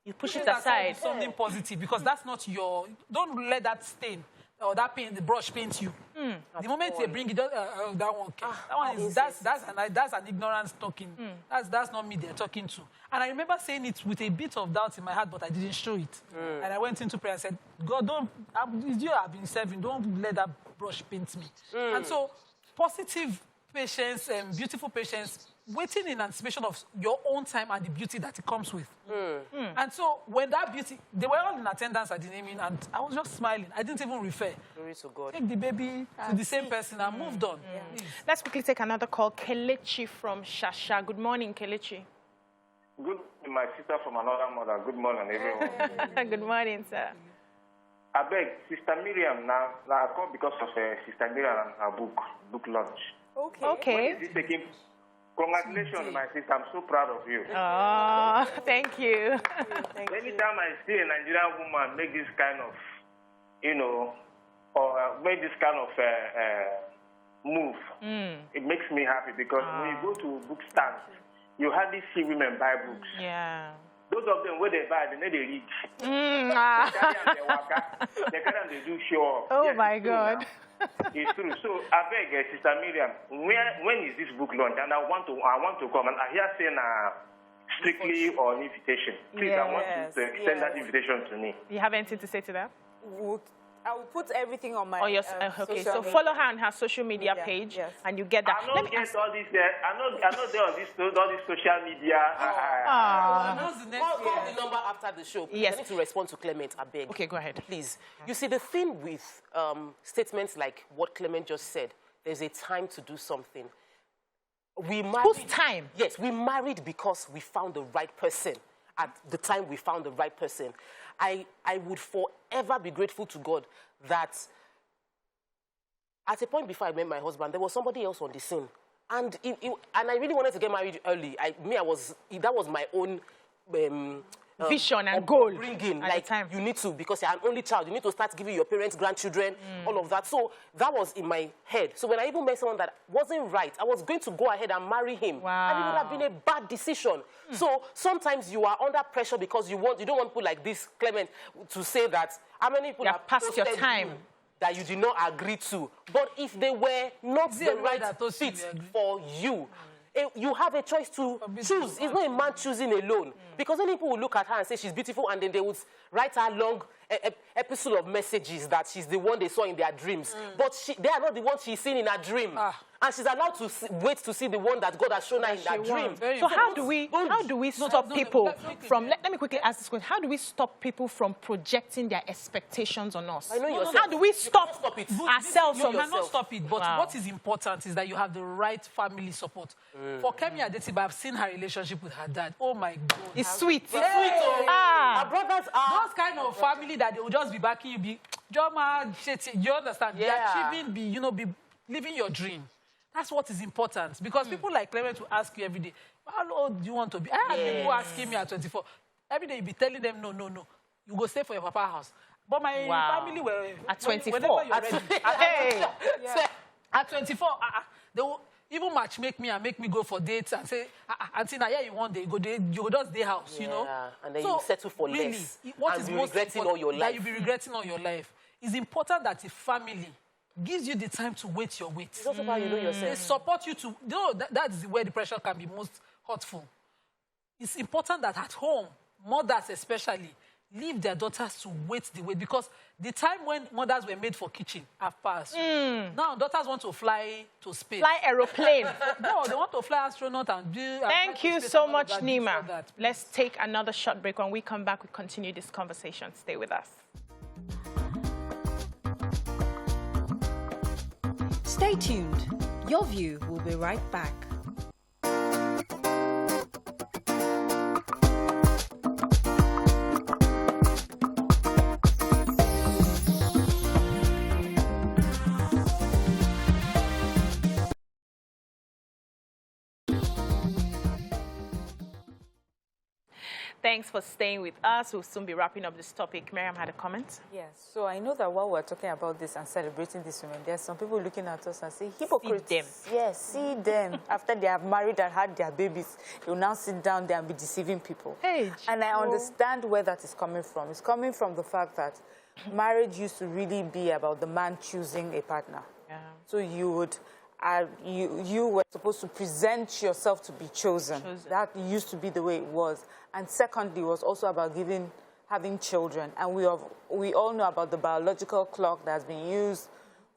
Speaker 1: you push it aside.
Speaker 3: Something positive, because that's not your... Don't let that stain or that paint, the brush paint you. The moment they bring it, that one, that's an ignorance talking. That's not me they're talking to. And I remember saying it with a bit of doubt in my heart, but I didn't show it. And I went into prayer and said, God, it's you I've been serving. Don't let that brush paint me. And so, positive patience and beautiful patience, waiting in anticipation of your own time and the beauty that it comes with. And so when that beauty, they were all in attendance at the naming, and I was just smiling. I didn't even refer.
Speaker 4: Glory to God.
Speaker 3: Take the baby to the same person and moved on.
Speaker 1: Let's quickly take another call. Kelechi from Shasha. Good morning, Kelechi.
Speaker 7: Good morning, my sister from another mother. Good morning, everyone.
Speaker 1: Good morning, sir.
Speaker 7: I beg, Sister Miriam, now I call because of Sister Miriam and her book launch.
Speaker 1: Okay.
Speaker 7: When is it taking? Congratulations, my sister. I'm so proud of you.
Speaker 1: Oh, thank you.
Speaker 7: Anytime I see a Nigerian woman make this kind of, or make this kind of move, it makes me happy, because when you go to bookstands, you hardly see women buy books.
Speaker 1: Yeah.
Speaker 7: Those of them, where they buy, they read. They carry and they do show up.
Speaker 1: Oh,
Speaker 7: yes,
Speaker 1: my God.
Speaker 7: Now. It's true. So I beg, Sister Miriam, when is this book launch? And I want to come. And I hear saying strictly on invitation. Please, I want you to extend that invitation to me.
Speaker 1: You have anything to say to that?
Speaker 2: I will put everything on my
Speaker 1: okay, so follow her on her social media page, and you get that.
Speaker 7: I know get all this there. I know there on all this social media.
Speaker 4: Call the number after the show. Please.
Speaker 1: Yes.
Speaker 4: I need to respond to Clement, I beg.
Speaker 1: Okay, go ahead.
Speaker 4: Please. You see, the thing with statements like what Clement just said, there's a time to do something. We married.
Speaker 1: Whose time?
Speaker 4: Yes, we married because we found the right person. At the time we found the right person. I would forever be grateful to God that at a point before I met my husband, there was somebody else on the scene. And I really wanted to get married early. That was my own
Speaker 1: vision and goal.
Speaker 4: Bringing,
Speaker 1: at
Speaker 4: like,
Speaker 1: the time.
Speaker 4: you need to, because you're an only child, you need to start giving your parents grandchildren, all of that. So that was in my head. So when I even met someone that wasn't right, I was going to go ahead and marry him.
Speaker 1: Wow.
Speaker 4: And it would have been a bad decision. So sometimes you are under pressure because you don't want people like this, Clement, to say that how many people have
Speaker 1: past your
Speaker 4: posted
Speaker 1: time
Speaker 4: you that you did not agree to. But if they were not the right fit for you, you have a choice to choose. It's not a man choosing alone. Because many people will look at her and say she's beautiful, and then they would write her long episode of messages that she's the one they saw in their dreams. But they are not the one she's seen in her dream. And she's allowed to wait to see the one that God has shown her in that dream.
Speaker 1: So how do we stop people from... Let me quickly ask this question. How do we stop people from projecting their expectations on us?
Speaker 4: I know yourself.
Speaker 1: How do we stop ourselves from...
Speaker 3: You cannot stop it, but what is important is that you have the right family support. For Kemi Adetiba, I've seen her relationship with her dad. Oh, my God.
Speaker 1: It's sweet.
Speaker 4: It's sweet. Our brothers are...
Speaker 3: Those kind of family that they will just be backing you, you understand?
Speaker 4: Yeah.
Speaker 3: Be achieving, be living your dream. That's what is important. Because people like Clement will ask you every day, how old do you want to be? I have people asking me at 24. Every day you be telling them, no. You go stay for your papa's house. But my family were...
Speaker 1: At 24?
Speaker 3: At 24, they will even make me and make me go for dates and say, Auntie, now you want day, you go just day house, you know?
Speaker 4: And then you settle for less.
Speaker 3: What is most
Speaker 4: regretting all your life.
Speaker 3: that you'll be regretting all your life. It's important that the family gives you the time to wait your wait.
Speaker 4: It's also about you know yourself.
Speaker 3: They support you to... that is where the pressure can be most hurtful. It's important that at home, mothers especially, leave their daughters to wait the wait, because the time when mothers were made for kitchen have passed. Now daughters want to fly to space.
Speaker 1: Fly aeroplane.
Speaker 3: No, they want to fly astronaut and do...
Speaker 1: Thank you so much, Nima. Let's take another short break. When we come back, we continue this conversation. Stay with us.
Speaker 5: Stay tuned. Your View will be right back.
Speaker 1: Thanks for staying with us. We'll soon be wrapping up this topic. Miriam had a comment.
Speaker 2: Yes. So I know that while we're talking about this and celebrating these women, there's some people looking at us and say, hypocrites.
Speaker 1: See them.
Speaker 2: Yes, see them. After they have married and had their babies, they'll now sit down there and be deceiving people. And I understand where that is coming from. It's coming from the fact that marriage used to really be about the man choosing a partner.
Speaker 1: Yeah.
Speaker 2: So you would... you were supposed to present yourself to be chosen. That used to be the way it was. And secondly, it was also about having children. And we all know about the biological clock that's been used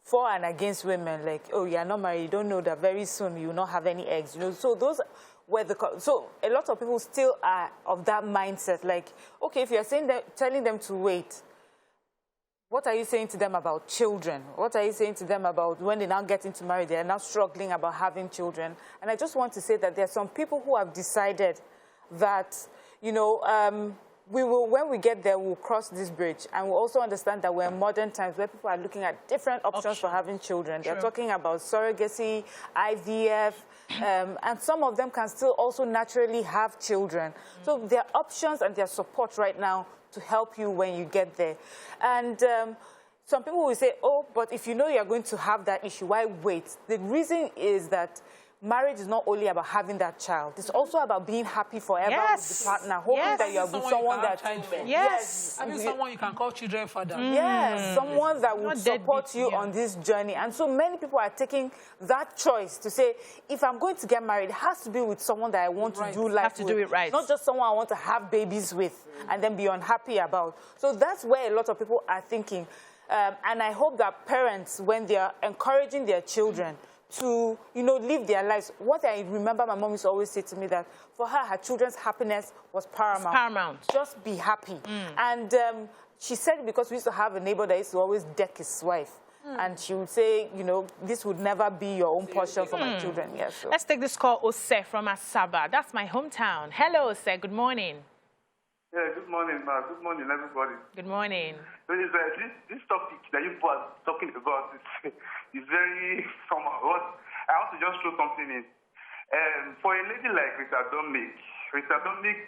Speaker 2: for and against women. Like, oh, you're not married, you don't know that very soon you will not have any eggs. You know, so those were so a lot of people still are of that mindset. Like, okay, if you're telling them to wait, what are you saying to them about children? What are you saying to them about when they now get into marriage, they are now struggling about having children? And I just want to say that there are some people who have decided that, you know, when we get there, we'll cross this bridge. And we'll also understand that we're in modern times where people are looking at different options for having children. They're talking about surrogacy, IVF, and some of them can still also naturally have children. So there are options and there's support right now to help you when you get there. And some people will say, oh, but if you know you're going to have that issue, why wait? The reason is that marriage is not only about having that child. It's also about being happy forever with the partner, hoping that you're with someone that...
Speaker 3: Having someone you can call children father.
Speaker 2: Yes, someone that will support you on this journey. And so many people are taking that choice to say, if I'm going to get married, it has to be with someone that I want to do life with.
Speaker 1: Do it right.
Speaker 2: Not just someone I want to have babies with and then be unhappy about. So that's where a lot of people are thinking. And I hope that parents, when they are encouraging their children to, you know, live their lives. What I remember my mom used to always say to me that for her children's happiness was paramount.
Speaker 1: It's paramount.
Speaker 2: Just be happy. And she said because we used to have a neighbor that used to always deck his wife. And she would say, you know, this would never be your own portion for my children. Yes. So.
Speaker 1: Let's take this call, Ose from Asaba. That's my hometown. Hello, Ose. Good morning.
Speaker 8: Yeah, good morning, ma. Good morning, everybody.
Speaker 1: Good morning.
Speaker 8: So this topic that you are talking about is very somehow. I want to just throw something in. For a lady like Rita Dominic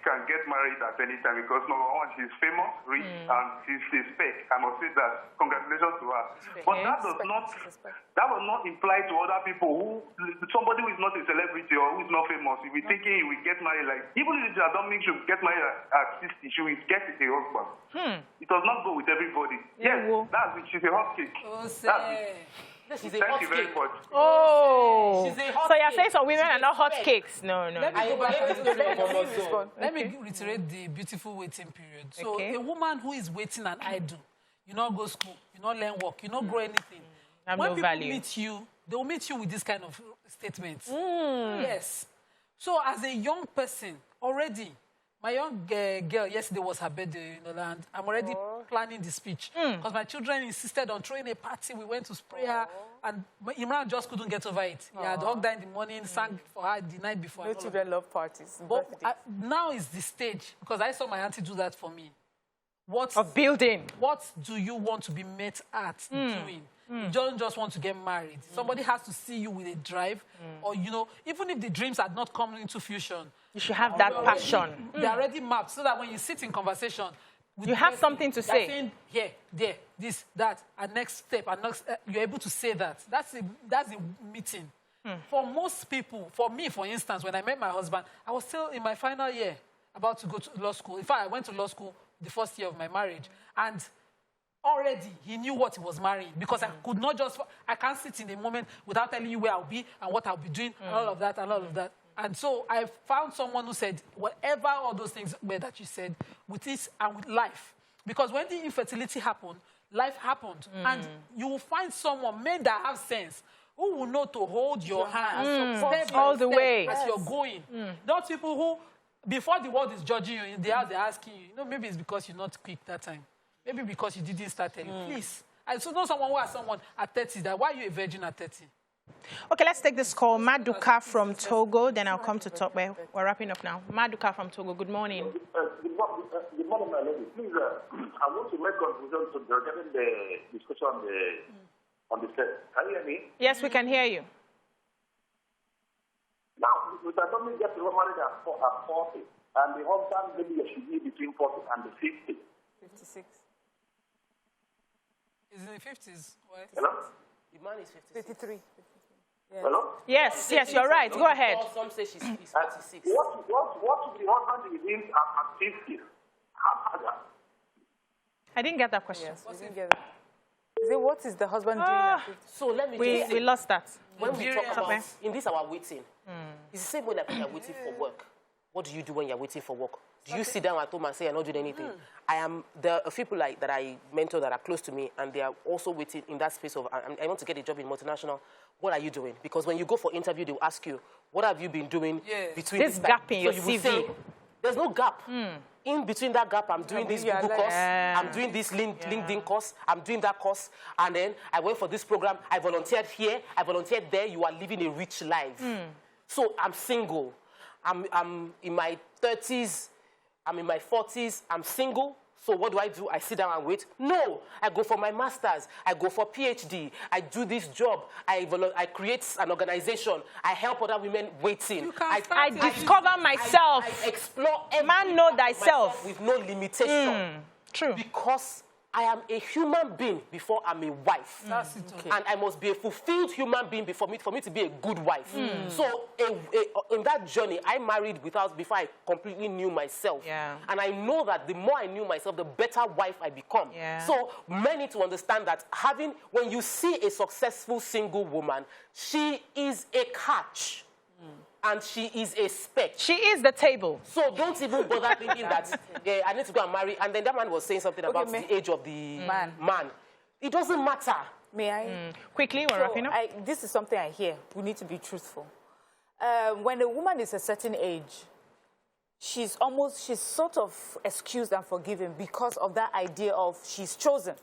Speaker 8: can get married at any time because, number one, she's famous, rich, and she's a spec. I must say that. Congratulations to her. But that does not imply to other people somebody who is not a celebrity or who is not famous, if we're thinking he will get married, like, even if Rita Dominic should get married at 60, she will get a husband. It does not go with everybody. Yes, that's it. She's a hot cake. That's it.
Speaker 3: She's a
Speaker 8: Thank
Speaker 3: hot
Speaker 8: you very
Speaker 3: cake.
Speaker 8: much.
Speaker 1: Oh,
Speaker 3: She's a hot
Speaker 1: so you're
Speaker 3: cake.
Speaker 1: saying some women are not hot cakes? No.
Speaker 3: Let me reiterate the beautiful waiting period. So a woman who is waiting and idle, you not go school, you not learn work, you not grow anything.
Speaker 1: Have
Speaker 3: when
Speaker 1: no
Speaker 3: people
Speaker 1: value.
Speaker 3: meet you, they will meet you with this kind of statements. Yes. So as a young person, already, my young girl, yesterday was her birthday, you know, and I'm already planning the speech. Because my children insisted on throwing a party. We went to spray her, and Imran just couldn't get over it. He had hugged her in the morning, sang for her the night before.
Speaker 2: No children love parties.
Speaker 3: But now is the stage, because I saw my auntie do that for me.
Speaker 1: Of building.
Speaker 3: What do you want to be met at doing? You don't just want to get married. Somebody has to see you with a drive, or, you know, even if the dreams had not come into fusion,
Speaker 1: You should have that passion.
Speaker 3: They're already mapped so that when you sit in conversation, with
Speaker 1: You have something to say.
Speaker 3: Saying, here, there, this, that, and next step, and next, you're able to say that. That's a meeting. For most people, for me, for instance, when I met my husband, I was still in my final year, about to go to law school. In fact, I went to law school the first year of my marriage. And already he knew what he was marrying, because I can't sit in a moment without telling you where I'll be and what I'll be doing and all of that and all of that. And so I found someone who said, whatever all those things were that you said, with this and with life. Because when the infertility happened, life happened. And you will find someone, men that have sense, who will know to hold your hand step
Speaker 1: all the way
Speaker 3: as you're going. Not people who, before the world is judging you, in the house they're asking you, you know, maybe it's because you're not quick that time. Maybe because you didn't start early. Please. I so know someone who has someone at 30 that, why are you a virgin at 30?
Speaker 1: Okay, let's take this call. Maduka from Togo, then I'll come to talk. We're wrapping up now. Maduka from Togo, good morning.
Speaker 9: Good morning, my lady. Please, I want to make conclusion regarding the discussion on the set. Can you hear me?
Speaker 1: Yes, we can hear you.
Speaker 9: Now, with a woman gets married at 40, and the husband maybe should be between 40 and 50.
Speaker 2: 56.
Speaker 3: Is in the 50s. Why?
Speaker 9: Hello?
Speaker 4: The man is 56.
Speaker 2: 53. Yes.
Speaker 9: Hello?
Speaker 1: Yes, you're right. Go ahead.
Speaker 4: Some say she's 46.
Speaker 9: What if the husband is in at 50?
Speaker 1: I didn't get that question.
Speaker 2: Yes, we didn't get it. Is it what is the husband doing at 50?
Speaker 4: So let me
Speaker 1: We lost that.
Speaker 4: when we talk about in this our waiting, it's the same way like when you're waiting for work. What do you do when you're waiting for work? Do you sit down at home and say you're not doing anything? There are a few people that I mentor that are close to me, and they are also waiting in that space of I want to get a job in multinational. What are you doing? Because when you go for interview, they will ask you, what have you been doing between
Speaker 1: this gap in your
Speaker 4: you will
Speaker 1: CV?
Speaker 4: say, there's no gap. In between that gap, I'm doing this Google course, I'm doing this LinkedIn course, I'm doing that course, and then I went for this program, I volunteered here, I volunteered there, you are living a rich life. So I'm single. I'm in my 30s, I'm in my 40s, I'm single. So what do? I sit down and wait? No, I go for my master's, I go for PhD, I do this job, I create an organization, I help other women waiting.
Speaker 1: I discover myself.
Speaker 4: I explore every
Speaker 1: Man, know
Speaker 4: part of
Speaker 1: thyself.
Speaker 4: myself with no limitation.
Speaker 1: True.
Speaker 4: Because I am a human being before I'm a wife.
Speaker 3: That's it. Okay.
Speaker 4: And I must be a fulfilled human being for me to be a good wife. So in that journey, I married before I completely knew myself.
Speaker 1: Yeah.
Speaker 4: And I know that the more I knew myself, the better wife I become.
Speaker 1: Yeah.
Speaker 4: So men need to understand that when you see a successful single woman, she is a catch. And she is a spec.
Speaker 1: She is the table.
Speaker 4: So don't even bother thinking that I need to go and marry. And then that man was saying something about the age of the man. It doesn't matter.
Speaker 2: May I?
Speaker 1: Quickly, we're wrapping up.
Speaker 2: This is something I hear. We need to be truthful. When a woman is a certain age, she's sort of excused and forgiven because of that idea of she's chosen.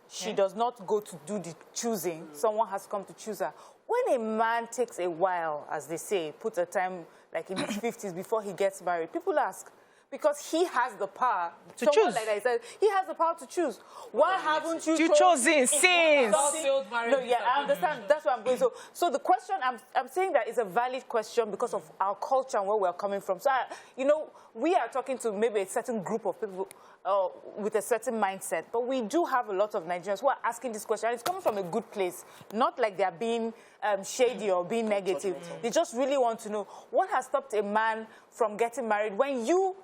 Speaker 2: She does not go to do the choosing. Someone has come to choose her. When a man takes a while, as they say, puts a time like in his 50s before he gets married, people ask, because he has the power
Speaker 1: to choose.
Speaker 2: Like I said, he has the power to choose. Why haven't you
Speaker 1: chosen since?
Speaker 2: No, yeah, I understand. That's where I'm going. So the question, I'm saying that is a valid question because of our culture and where we're coming from. So, we are talking to maybe a certain group of people with a certain mindset, but we do have a lot of Nigerians who are asking this question. And it's coming from a good place, not like they're being shady or being negative. They just really want to know what has stopped a man from getting married when you,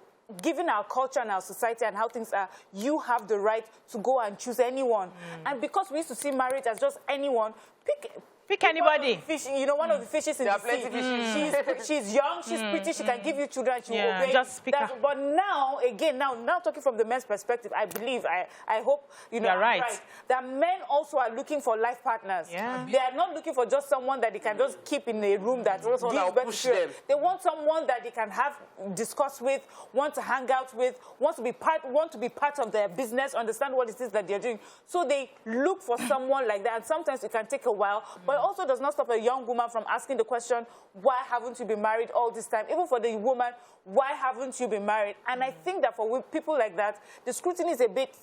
Speaker 2: given our culture and our society and how things are, you have the right to go and choose anyone. And because we used to see marriage as just anyone, pick anybody. Fish, one of the fishes in the sea. She's young, she's pretty, she can give you children, she will obey.
Speaker 1: Just pick her.
Speaker 2: But now, again, now talking from the men's perspective, I believe, I hope,
Speaker 1: you're right,
Speaker 2: that men also are looking for life partners.
Speaker 1: Yeah.
Speaker 2: They are not looking for just someone that they can just keep in a room that gives birth to them. They want someone that they can discuss with, want to hang out with, want to be part of their business, understand what it is that they're doing. So they look for someone like that. And sometimes it can take a while, but also does not stop a young woman from asking the question, why haven't you been married all this time? Even for the woman, why haven't you been married? And I think that for people like that, the scrutiny is a bit,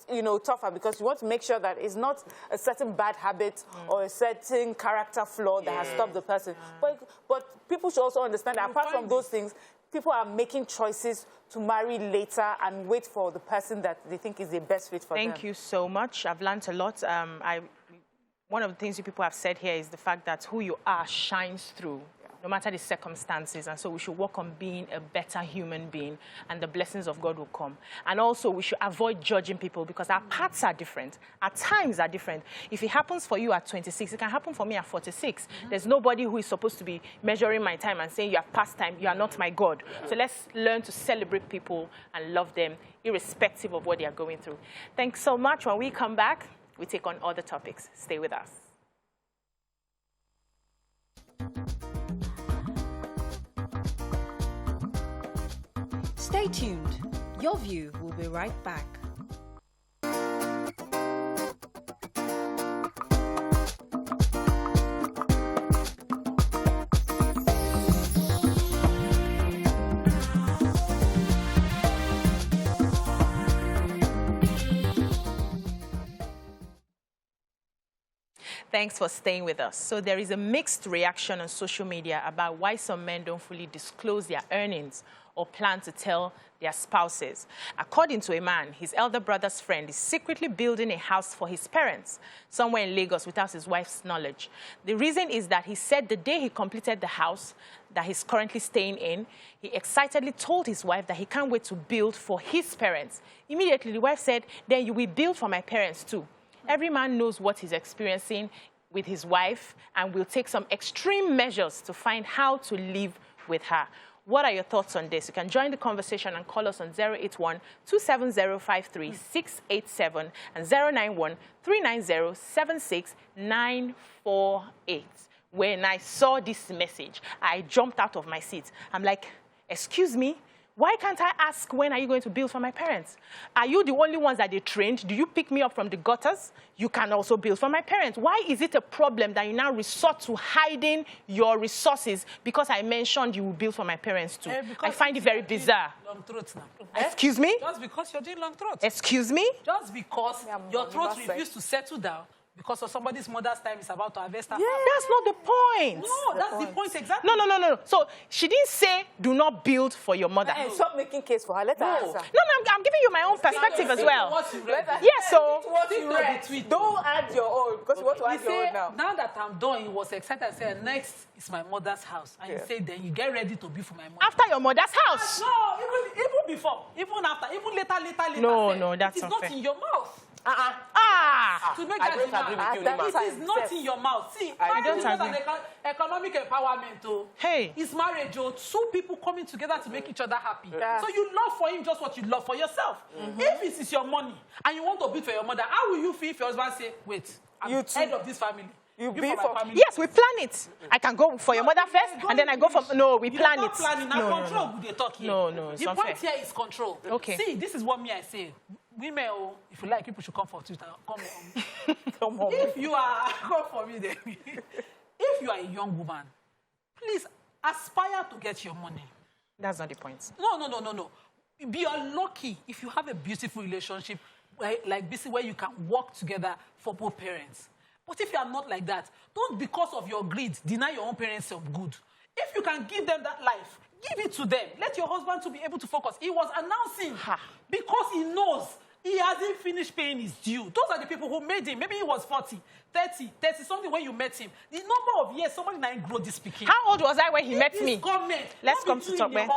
Speaker 2: tougher because you want to make sure that it's not a certain bad habit or a certain character flaw that has stopped the person. But people should also understand that apart from those things, people are making choices to marry later and wait for the person that they think is the best fit for them.
Speaker 1: Thank you so much. I've learned a lot. One of the things you people have said here is the fact that who you are shines through, no matter the circumstances. And so we should work on being a better human being, and the blessings of God will come. And also we should avoid judging people because our paths are different. Our times are different. If it happens for you at 26, it can happen for me at 46. There's nobody who is supposed to be measuring my time and saying you have past time, you are not my God. So let's learn to celebrate people and love them irrespective of what they are going through. Thanks so much. When we come back, we take on other topics. Stay with us.
Speaker 5: Stay tuned. Your View will be right back.
Speaker 1: Thanks for staying with us. So there is a mixed reaction on social media about why some men don't fully disclose their earnings or plan to tell their spouses. According to a man, his elder brother's friend is secretly building a house for his parents somewhere in Lagos without his wife's knowledge. The reason is that he said the day he completed the house that he's currently staying in, he excitedly told his wife that he can't wait to build for his parents. Immediately, the wife said, then you will build for my parents too. Every man knows what he's experiencing with his wife and will take some extreme measures to find how to live with her. What are your thoughts on this? You can join the conversation and call us on 081-270-53687 and 091-390-76948. When I saw this message, I jumped out of my seat. I'm like, excuse me? Why can't I ask when are you going to build for my parents? Are you the only ones that they trained? Do you pick me up from the gutters? You can also build for my parents. Why is it a problem that you now resort to hiding your resources because I mentioned you will build for my parents too? I find it very bizarre.
Speaker 3: Long throats now.
Speaker 1: Excuse me?
Speaker 3: Just because you're doing long throats.
Speaker 1: Excuse me?
Speaker 3: Just because your throat refused to settle down because of somebody's mother's time is about to harvest her.
Speaker 1: Yeah, that's not the point.
Speaker 3: No, that's the point exactly.
Speaker 1: No. So she didn't say do not build for your mother.
Speaker 2: And stop making case for her. Let her answer.
Speaker 1: No, I'm giving you my own perspective as well. Yes, so
Speaker 2: what you read. Don't add your own because you want to add your own now.
Speaker 3: Now that I'm done, he was excited and said, next is my mother's house. And he said, then you get ready to be for my mother.
Speaker 1: After your mother's house?
Speaker 3: No, even before, even after, even later.
Speaker 1: No, that's unfair.
Speaker 3: It is not in your mouth. To make
Speaker 4: I don't agree with you, Nima.
Speaker 3: It is not in your mouth. See,
Speaker 1: I don't agree.
Speaker 3: Economic empowerment,
Speaker 1: Hey.
Speaker 3: It's marriage, two people coming together to make each other happy. So you love for him just what you love for yourself. If it is your money and you want to bid for your mother, how will you feel if your husband say, wait, I'm head of this family?
Speaker 2: You
Speaker 3: bid
Speaker 2: be
Speaker 3: for my family.
Speaker 1: Yes, we plan it. I can go for your mother first, and then I go for... No, we plan it.
Speaker 3: Control, they talk here.
Speaker 1: No, it's
Speaker 3: the
Speaker 1: unfair.
Speaker 3: point here is control.
Speaker 1: Okay.
Speaker 3: See, this is what I say. Women, if you like, people should come for Twitter. Come on.
Speaker 1: Come on.
Speaker 3: If you are... Come for me, then. If you are a young woman, please aspire to get your money.
Speaker 1: That's not the point.
Speaker 3: No. Be unlucky if you have a beautiful relationship like this, where you can work together for both parents. But if you are not like that, don't, because of your greed, deny your own parents some good. If you can give them that life, give it to them. Let your husband to be able to focus. He was announcing because he knows he hasn't finished paying his due. Those are the people who made him. Maybe he was 40, 30 something when you met him. The number of years somebody didn't grow this speaking.
Speaker 1: How old was I when he met me? Let's come to talk, man.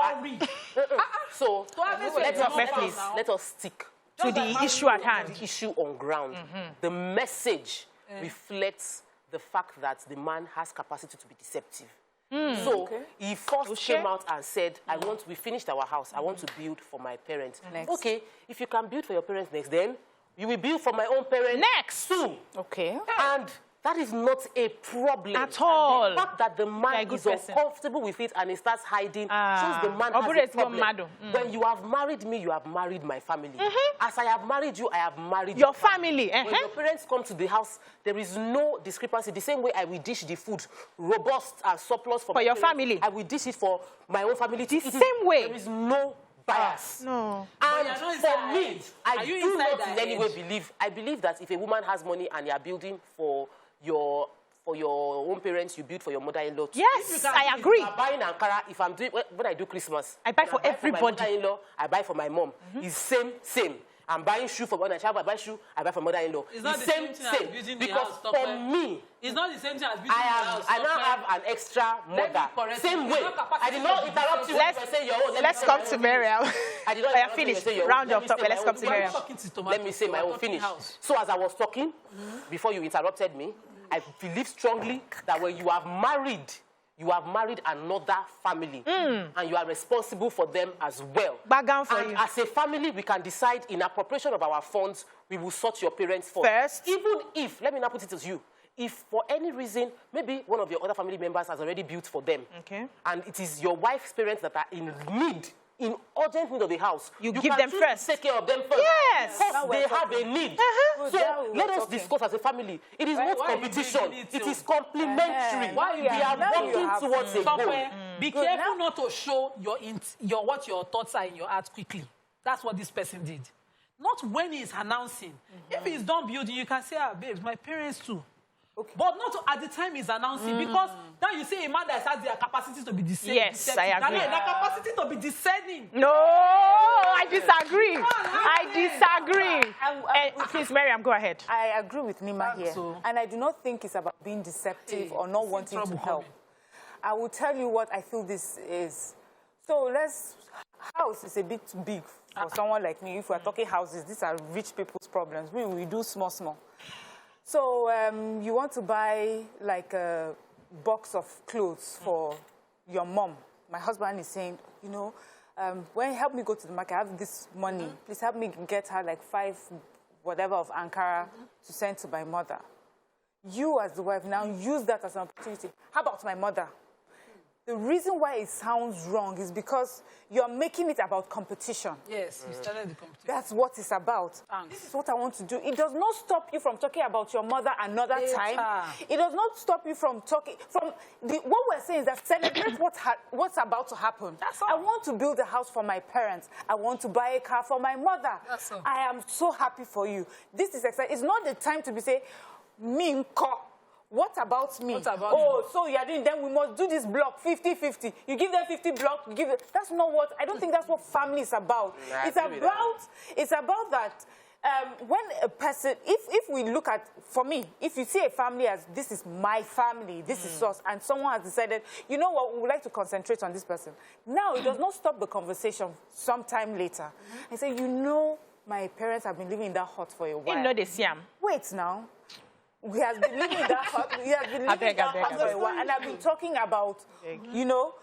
Speaker 4: So, let us stick
Speaker 1: to the issue at hand.
Speaker 4: The issue on ground. The message reflects the fact that the man has capacity to be deceptive. So he first came out and said, we finished our house. I want to build for my parents. Okay, if you can build for your parents next, then you will build for my own parents
Speaker 1: next
Speaker 4: too.
Speaker 1: Okay.
Speaker 4: And that is not a problem.
Speaker 1: At all.
Speaker 4: And the fact that the man is uncomfortable with it and he starts hiding shows the man has a problem. When you have married me, you have married my family. As I have married you, I have married
Speaker 1: your family.
Speaker 4: When your parents come to the house, there is no discrepancy. The same way I will dish the food, robust and surplus for
Speaker 1: your
Speaker 4: parents,
Speaker 1: family.
Speaker 4: I will dish it for my own family.
Speaker 1: The same way.
Speaker 4: There is no bias.
Speaker 1: No.
Speaker 4: And for me, I do not in any way believe. I believe that if a woman has money and you are building for your own parents, you build for your mother-in-law.
Speaker 1: Yes, I agree.
Speaker 4: If I'm buying Ankara, if I'm doing when I do Christmas,
Speaker 1: I buy for everybody.
Speaker 4: For my mother-in-law, I buy for my mom. It's same. I'm buying shoe for my child. I buy shoe. I buy for mother-in-law.
Speaker 3: It's not the same thing as building the house.
Speaker 4: Because for me,
Speaker 3: it's not the same thing as building the house.
Speaker 4: I now have an extra mother. Same way. I did not interrupt you.
Speaker 1: Let's come to Marital.
Speaker 4: I did not
Speaker 1: finish. Round of talk. Let's come to Marital.
Speaker 4: Let me say my own finish. So as I was talking, before you interrupted me, I believe strongly that when you have married another family, and you are responsible for them as well. And as a family, we can decide in appropriation of our funds, we will sort your parents first. Even if, let me now put it to you, if for any reason, maybe one of your other family members has already built for them, and it is your wife's parents that are in urgent need of the house,
Speaker 1: you give them first.
Speaker 4: Take care of them first.
Speaker 1: Yes.
Speaker 4: Because they have a need. So let us discuss as a family. It is not competition. It is complementary. We are working towards a goal.
Speaker 3: Be careful not to show what your thoughts are in your heart quickly. That's what this person did. Not when he's announcing. If he's done building, you can say, babes, my parents too. Okay. But not at the time he's announcing, because now you see a man that has their capacity to be discerning.
Speaker 1: Yes, I agree.
Speaker 3: Their capacity to be discerning.
Speaker 1: No, I disagree. I disagree. Please, Miriam, go ahead.
Speaker 2: I agree with Nima here. And I do not think it's about being deceptive or not wanting to help. I will tell you what I feel this is. So house is a bit big for someone like me. If we're talking houses, these are rich people's problems. We do small. So you want to buy like a box of clothes for your mom. My husband is saying, you know, when help me go to the market, I have this money. Please help me get her like 5 whatever of Ankara to send to my mother. You as the wife now use that as an opportunity. How about my mother? The reason why it sounds wrong is because you're making it about competition.
Speaker 3: Yes, you started the competition.
Speaker 2: That's what it's about. This is what I want to do. It does not stop you from talking about your mother another time. It does not stop you from talking. What we're saying is that celebrate what's about to happen. That's all. I want to build a house for my parents. I want to buy a car for my mother.
Speaker 3: That's all.
Speaker 2: I am so happy for you. This is exciting. It's not the time to be saying, Minko. What about me?
Speaker 3: What about
Speaker 2: you? So you are doing, then we must do this block, 50-50. You give them 50 blocks, you give them, that's not what, I don't think that's what family is about. It's about that when a person, if we look at, for me, if you see a family as, this is my family, this is us, and someone has decided, you know what, we would like to concentrate on this person. Now, it does not stop the conversation sometime later. I say, you know, my parents have been living in that hut for a while.
Speaker 1: You know this, Yam.
Speaker 2: Wait now. We have been living in that hut. We have been living in that hut for a while. And I've been talking about, you know,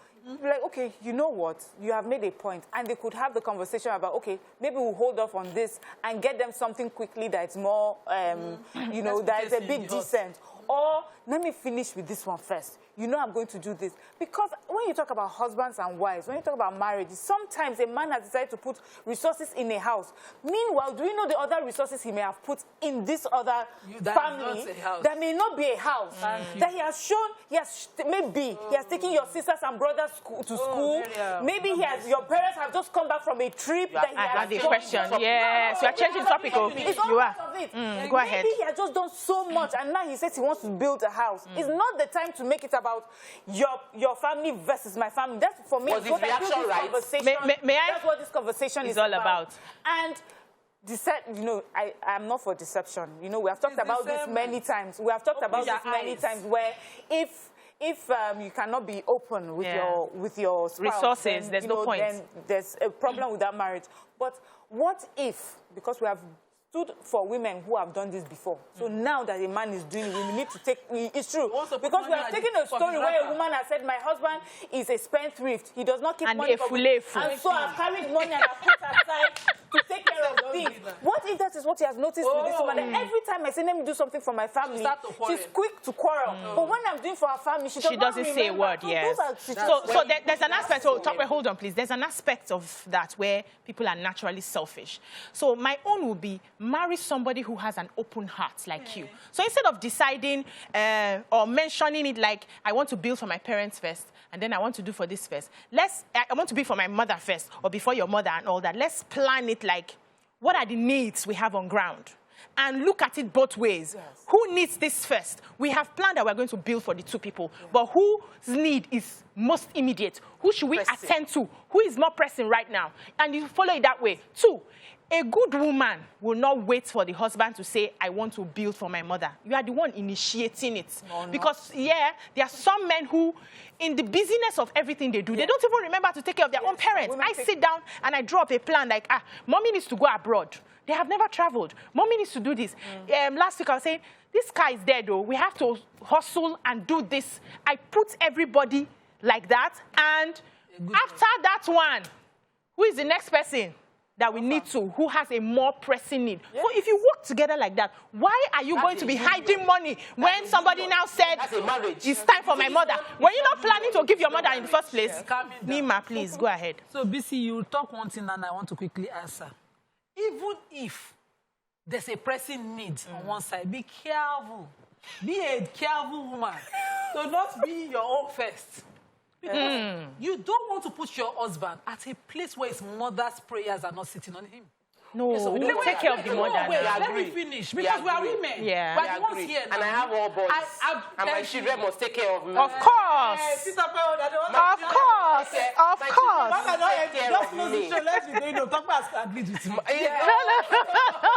Speaker 2: like, okay, you know what? You have made a point. And they could have the conversation about, okay, maybe we'll hold off on this and get them something quickly that's more, you know, that is a bit decent. Or let me finish with this one first. You know I'm going to do this. Because when you talk about husbands and wives, when you talk about marriage, sometimes a man has decided to put resources in a house. Meanwhile, do you know the other resources he may have put in this other family that may not be a house? That he has shown, he has taken your sisters and brothers to school. Maybe your parents have just come back from a trip that he has
Speaker 1: had the question. Yes, you are changing topic. You are. Go ahead.
Speaker 2: Maybe he has just done so much, and now he says he wants to build a house. It's not the time to make it about your family versus my family. That's for me.
Speaker 4: Was his reaction right?
Speaker 2: That's what this conversation is
Speaker 1: all about.
Speaker 2: And you know, I'm not for deception. You know, we have talked about this many times. We have talked about this many times where if you cannot be open with your spouse,
Speaker 1: resources,
Speaker 2: then,
Speaker 1: there's no point.
Speaker 2: Then there's a problem with that marriage. But what if, because we have stood for women who have done this before. So now that a man is doing it, we need to take, it's true. Because we have taken a story where a woman has said, my husband is a spendthrift. He does not keep money for me. And so I've carried money and I've put aside to take care of things. What if that is what he has noticed with this woman? And every time I say, let me do something for my family, she's quick to quarrel. But when I'm doing for her family, she doesn't say a word, yes.
Speaker 1: So there's an aspect, hold on please, there's an aspect of that where people are naturally selfish. So my own would be, marry somebody who has an open heart like you. So instead of deciding or mentioning it like, I want to build for my parents first, and then I want to do for this first. I want to be for my mother first, or before your mother and all that. Let's plan it like, what are the needs we have on ground? And look at it both ways. Yes. Who needs this first? We have planned that we're going to build for the 2 people, but whose need is most immediate? Who should we attend to? Who is more pressing right now? And you follow it that way. 2, a good woman will not wait for the husband to say, I want to build for my mother. You are the one initiating it. Because, there are some men who, in the busyness of everything they do, they don't even remember to take care of their own parents. I sit down and I draw up a plan like, mommy needs to go abroad. They have never traveled. Mommy needs to do this. Last week I was saying, this car is dead, though. We have to hustle and do this. I put everybody like that. And after that one, who is the next person that we need to, who has a more pressing need? So if you work together like that, why are you going to be hiding money when somebody now said, it's time for my mother? Were you not planning to give your mother in the first place? Nima, please, go ahead.
Speaker 3: So, BC, you talk one thing and I want to quickly answer. Even if there's a pressing need on one side, be careful. Be a careful woman. Do not be your own first. Because you don't want to put your husband at a place where his mother's prayers are not sitting on him.
Speaker 1: No,
Speaker 3: so
Speaker 1: we don't take care of the mother.
Speaker 3: Let me finish, because we are women.
Speaker 1: Yeah.
Speaker 3: But the ones here now,
Speaker 4: and I have all boys. And my children must take care of me.
Speaker 1: Of course. Of course. Of course.
Speaker 3: Just know the show. Let's be going to talk about agreed with me.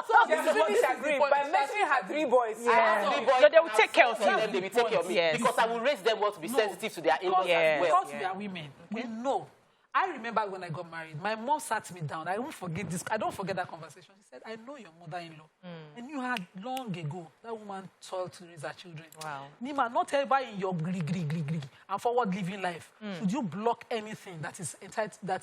Speaker 2: So finish agree. By mentioning her 3 boys.
Speaker 4: I have 3 boys.
Speaker 1: So they will take care of you.
Speaker 4: They will take care of me.
Speaker 1: Yes.
Speaker 4: Because I will raise them well to be sensitive to their in-laws as well.
Speaker 3: Because we are women, we know. I remember when I got married, my mom sat me down. I won't forget this. I don't forget that conversation. She said, I know your mother-in-law. And you had long ago, that woman toiled to raise her children. Wow. Nima, not ever in your gri and forward living life should you block anything that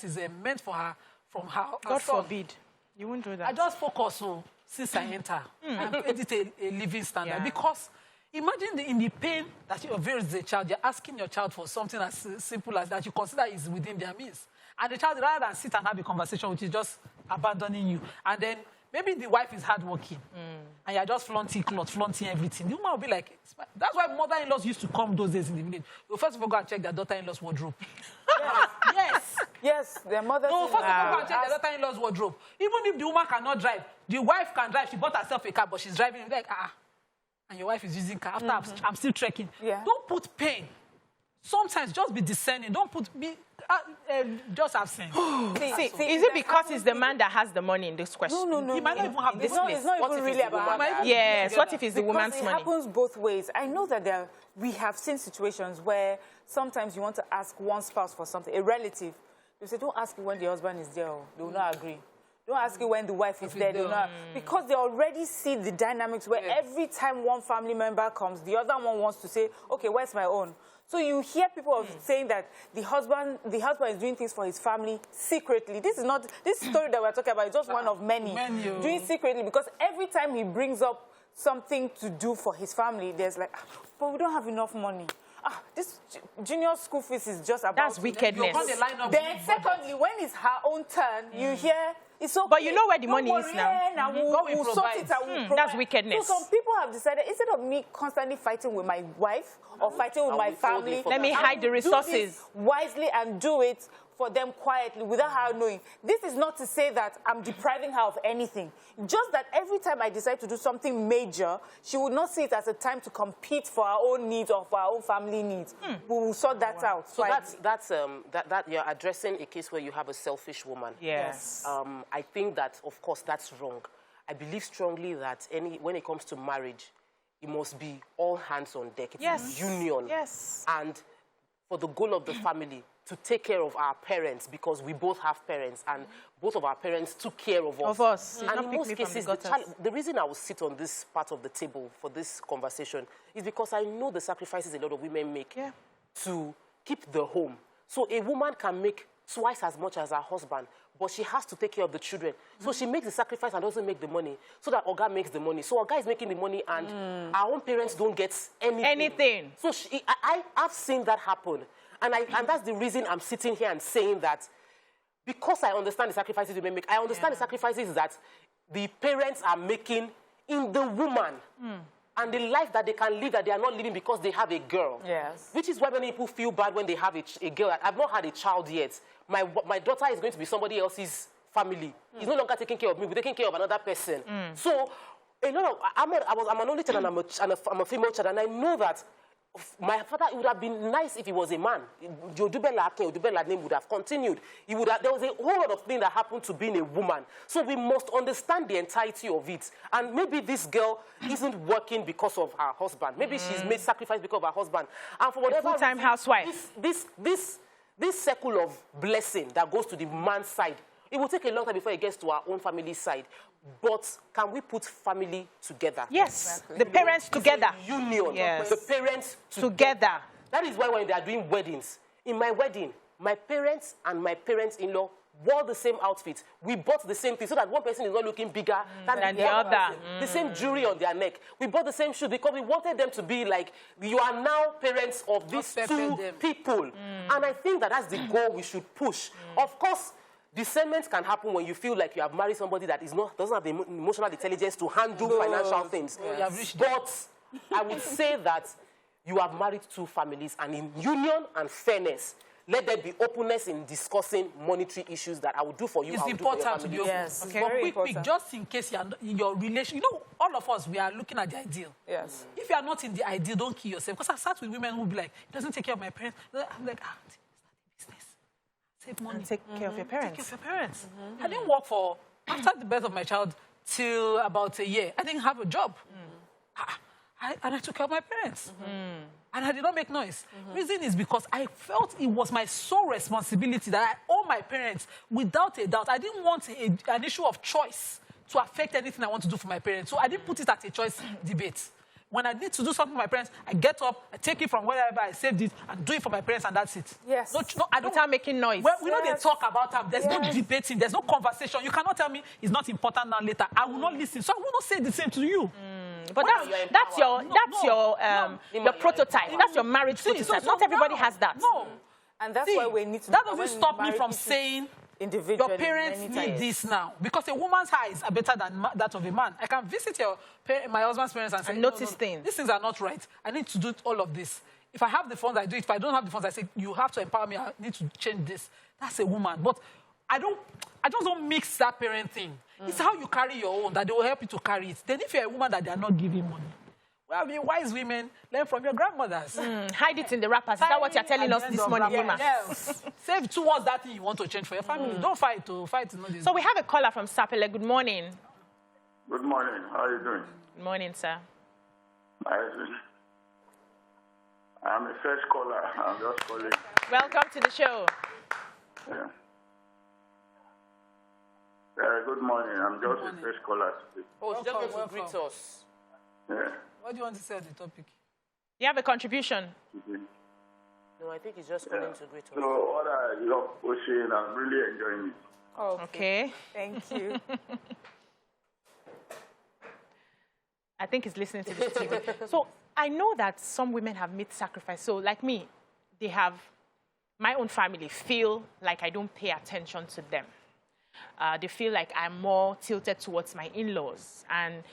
Speaker 3: is meant for her from her.
Speaker 1: God forbid. You won't do that.
Speaker 3: I just focus on since I enter and edit a living standard. Because imagine in the pain that you raise a child, you're asking your child for something as simple as that you consider is within their means. And the child, rather than sit and have a conversation, which is just abandoning you, and then maybe the wife is hardworking, and you're just flaunting clothes, flaunting everything. The woman will be like, that's why mother-in-laws used to come those days in the village. You first of all go and check their daughter-in-law's wardrobe.
Speaker 2: Yes, their mother.
Speaker 3: No, first of all, go and check their daughter-in-law's wardrobe. Even if the woman cannot drive, the wife can drive. She bought herself a car, but she's driving. Like, and your wife is using car. After I'm still trekking. Yeah. Don't put pain. Sometimes just be discerning. Don't put just have sense.
Speaker 1: See, is it because it's the man that has the money in this question?
Speaker 2: No.
Speaker 3: He might not even have this place.
Speaker 2: It's not even really about.
Speaker 1: Yes. What if it's the woman's money?
Speaker 2: It happens both ways. I know that we have seen situations where sometimes you want to ask one spouse for something, a relative. You say, don't ask you when the husband is there. They will not agree. Don't ask you when the wife is there. Because they already see the dynamics where every time one family member comes, the other one wants to say, okay, where's my own? So you hear people saying that the husband is doing things for his family secretly. This story that we're talking about is just one of many. Doing secretly, because every time he brings up something to do for his family, there's like, but we don't have enough money. This junior school fees is just about...
Speaker 1: That's wickedness.
Speaker 2: Then secondly, when it's her own turn, you hear... It's okay.
Speaker 1: But you know where the money is now.
Speaker 2: We'll sort it out.
Speaker 1: That's wickedness.
Speaker 2: So some people have decided, instead of me constantly fighting with my wife or fighting with my family,
Speaker 1: let me hide the resources.
Speaker 2: Do this wisely and do it for them quietly without her knowing. This is not to say that I'm depriving her of anything. Just that every time I decide to do something major, she would not see it as a time to compete for her own needs or for her own family needs. We will sort that out.
Speaker 4: So that you're addressing a case where you have a selfish woman.
Speaker 1: Yes.
Speaker 4: I think that, of course, that's wrong. I believe strongly that when it comes to marriage, it must be all hands on deck. It's a union.
Speaker 1: Yes.
Speaker 4: And for the goal of the family, to take care of our parents, because we both have parents, and both of our parents took care of us. And in most cases, the reason I will sit on this part of the table for this conversation is because I know the sacrifices a lot of women make to keep the home. So a woman can make twice as much as her husband, but she has to take care of the children. So she makes the sacrifice and doesn't make the money, so that Oga makes the money. So Oga is making the money, and our own parents don't get anything. So I've seen that happen. And that's the reason I'm sitting here and saying that, because I understand the sacrifices women make, I understand the sacrifices that the parents are making in the woman. And the life that they can live that they are not living because they have a girl. Yes. Which is why many people feel bad when they have a girl. I've not had a child yet. My daughter is going to be somebody else's family. He's no longer taking care of me. We're taking care of another person. So, I'm an only child and I'm a female child, and I know that my father, it would have been nice if he was a man. Jodubela name would have continued. There was a whole lot of things that happened to being a woman. So we must understand the entirety of it. And maybe this girl isn't working because of her husband. Maybe she's made sacrifice because of her husband. And for whatever
Speaker 1: full-time housewife.
Speaker 4: This circle of blessing that goes to the man's side, it will take a long time before it gets to our own family side. But can we put family together?
Speaker 1: Yes. Exactly. The parents together.
Speaker 4: Union.
Speaker 1: Yes.
Speaker 4: The parents
Speaker 1: together.
Speaker 4: That is why when they are doing weddings, in my wedding, my parents and my parents-in-law wore the same outfit. We bought the same thing so that one person is not looking bigger than the other. The same jewelry on their neck. We bought the same shoes because we wanted them to be like, you are now parents of these two people. And I think that that's the goal we should push. Of course, discernment can happen when you feel like you have married somebody that doesn't have the emotional intelligence to handle financial things. But I would say that you have married two families, and in union and fairness, let there be openness in discussing monetary issues that I will do for you.
Speaker 3: It's
Speaker 4: I'll
Speaker 3: important
Speaker 4: do for
Speaker 3: to be
Speaker 4: your
Speaker 3: open.
Speaker 2: Yes,
Speaker 3: Okay.
Speaker 2: very
Speaker 3: But quick, just in case you're in your relation, you know, all of us, we are looking at the ideal.
Speaker 2: Yes.
Speaker 3: If you are not in the ideal, don't kill yourself. Because I sat with women who will be like, it doesn't take care of my parents. I'm like, start a business. Save money.
Speaker 1: And take care of your parents.
Speaker 3: Take care of your parents. I didn't work for, after the birth of my child, till about a year. I didn't have a job. And I took care of my parents. And I did not make noise. Reason is because I felt it was my sole responsibility that I owe my parents without a doubt. I didn't want an issue of choice to affect anything I want to do for my parents. So I didn't put it at a choice debate. When I need to do something for my parents, I get up, I take it from wherever I saved it, and do it for my parents, and that's it.
Speaker 2: Yes.
Speaker 3: No, I don't,
Speaker 1: Without making noise.
Speaker 3: Well, we know they talk about them. There's no debating. There's no conversation. You cannot tell me it's not important now later. I will not listen. So I will not say the same to you.
Speaker 1: But that's your prototype. That's your marriage prototype. Not everybody has that.
Speaker 3: No.
Speaker 2: And that's why we need to...
Speaker 3: That doesn't stop me from saying
Speaker 2: individually,
Speaker 3: your parents need this now. Because a woman's eyes are better than that of a man. I can visit my husband's parents and say,
Speaker 1: notice things.
Speaker 3: These things are not right. I need to do all of this. If I have the funds, I do it. If I don't have the funds, I say, you have to empower me. I need to change this. That's a woman. But I just don't mix that parent thing. It's how you carry your own that they will help you to carry it. Then if you're a woman that they are not giving money, well, the wise women learn from your grandmothers.
Speaker 1: Hide it in the wrappers. Is that what you're telling us this morning, Nima?
Speaker 3: Yes. Save towards that thing you want to change for your family. Don't fight to fight.
Speaker 1: So we have a caller from Sapele. Good morning.
Speaker 9: Good morning. How are you doing?
Speaker 1: Good morning, sir.
Speaker 9: I'm a first caller. I'm just calling.
Speaker 1: Welcome to the show.
Speaker 9: Yeah. Good morning. I'm just a first caller today.
Speaker 4: Oh, she's just going to greet us.
Speaker 9: Yeah.
Speaker 3: What do you want to say on the topic?
Speaker 1: You have a contribution?
Speaker 4: No, I think he's just calling to greet us.
Speaker 9: So what I love pushing, I'm really enjoying it.
Speaker 2: Oh,
Speaker 1: okay.
Speaker 2: Thank you.
Speaker 1: I think he's listening to this TV. So I know that some women have made sacrifice. So like me, my own family feel like I don't pay attention to them. They feel like I'm more tilted towards my in-laws. And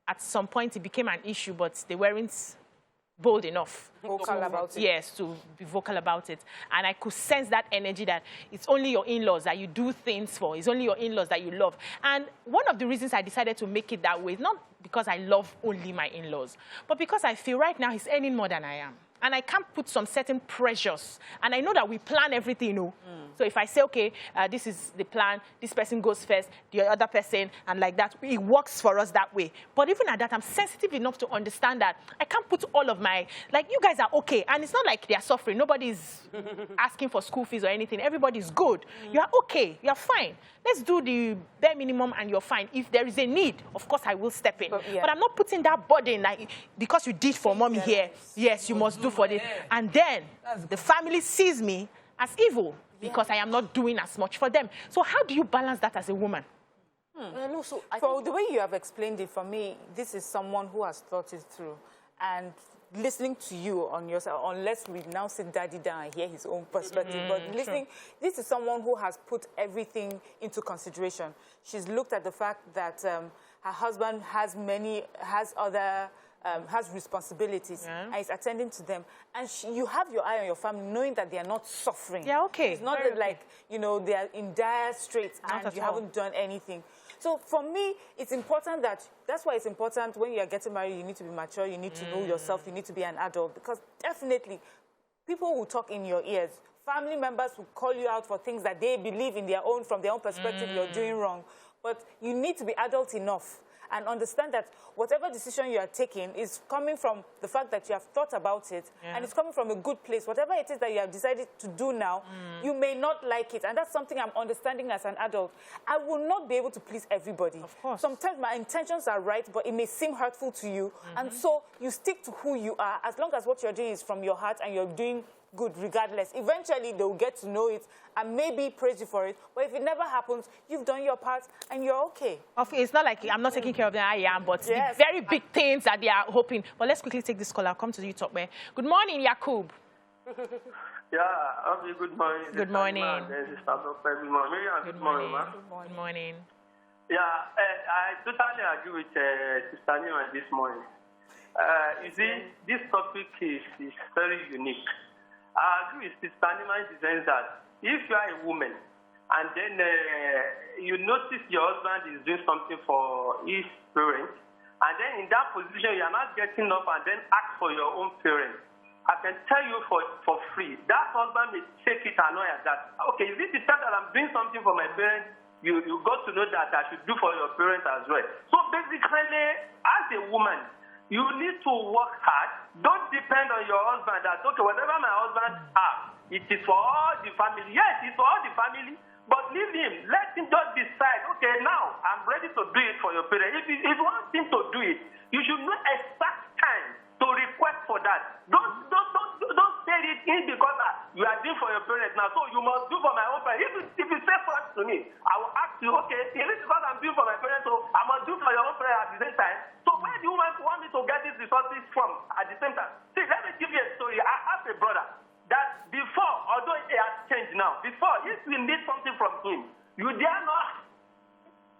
Speaker 1: at some point, it became an issue, but they weren't bold enough.
Speaker 2: Vocal about it.
Speaker 1: Yes, to be vocal about it. And I could sense that energy that it's only your in-laws that you do things for. It's only your in-laws that you love. And one of the reasons I decided to make it that way is not because I love only my in-laws, but because I feel right now he's earning more than I am. And I can't put some certain pressures. And I know that we plan everything, you know. So if I say, okay, this is the plan, this person goes first, the other person, and like that, it works for us that way. But even at that, I'm sensitive enough to understand that I can't put all of my, like, you guys are okay. And it's not like they're suffering. Nobody's asking for school fees or anything. Everybody's good. You're okay. You're fine. Let's do the bare minimum and you're fine. If there is a need, of course, I will step in. But I'm not putting that burden, like, because you did for mommy here, yes, you must do for this. And then the family sees me as evil because I am not doing as much for them. So how do you balance that as a woman?
Speaker 2: For the way you have explained it, for me, this is someone who has thought it through. And listening to you on yourself, unless we now sit daddy down and hear his own perspective, but listening, this is someone who has put everything into consideration. She's looked at the fact that her husband has responsibilities and is attending to them. And you have your eye on your family, knowing that they are not suffering.
Speaker 1: Yeah, okay.
Speaker 2: It's not like, you know, they are in dire straits and you haven't done anything. So for me, it's important that's why it's important when you are getting married, you need to be mature, you need to know yourself, you need to be an adult. Because definitely, people will talk in your ears. Family members will call you out for things that they believe from their own perspective, you're doing wrong. But you need to be adult enough and understand that whatever decision you are taking is coming from the fact that you have thought about it, and it's coming from a good place. Whatever it is that you have decided to do now, you may not like it, and that's something I'm understanding as an adult. I will not be able to please everybody. Of course. Sometimes my intentions are right, but it may seem hurtful to you, and so you stick to who you are, as long as what you're doing is from your heart and you're doing good regardless. Eventually, they will get to know it and maybe praise you for it. But if it never happens, you've done your part and you're okay.
Speaker 1: It's not like I'm not taking care of them, I am, but the very big things that they are hoping. But let's quickly take this call. I'll come to you, Top Man. Good morning, Yakub.
Speaker 10: Good morning.
Speaker 1: Good morning.
Speaker 10: Good morning.
Speaker 1: Good morning.
Speaker 10: Yeah, I totally agree with Sister Nima this morning. You see, this topic is very unique. I agree with Sister Nima in the sense that if you are a woman and then you notice your husband is doing something for his parents, and then in that position you are not getting up and then ask for your own parents, I can tell you for free, that husband may take it annoyed that, okay, is it the time that I'm doing something for my parents? You got to know that I should do for your parents as well. So basically, as a woman, you need to work hard. Don't depend on your husband that, okay, whatever my husband has, it is for all the family. Yes, it's for all the family, but leave him. Let him just decide, okay, now I'm ready to do it for your parents. If you want him to do it, you should know exact time to request for that. Don't say it in because you are doing for your parents now, so you must do for my own parents. If you say first to me, I will ask you, okay, is it because I'm doing for my parents, so I must do for your own parents at the same time? So where do you want me to get these resources from at the same time? See, let me give you a story. I have a brother that before, although it has changed now, before, if you need something from him, you dare not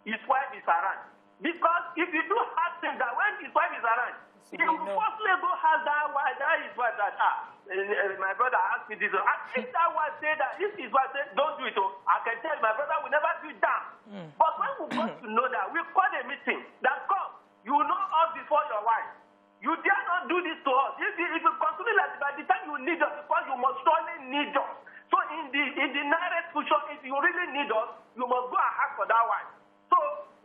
Speaker 10: his wife is around. Because if you do hard things that when his wife is around, he will firstly go ask that his wife that, my brother asked me this. If that wife say that, if his wife say, don't do it, I can tell my brother will never do that. But when we got to know that, we called a meeting that come, you know us before your wife. You dare not do this to us. If you continue like by the time you need us, because you must surely need us. So in the nearest future, if you really need us, you must go and ask for that wife. So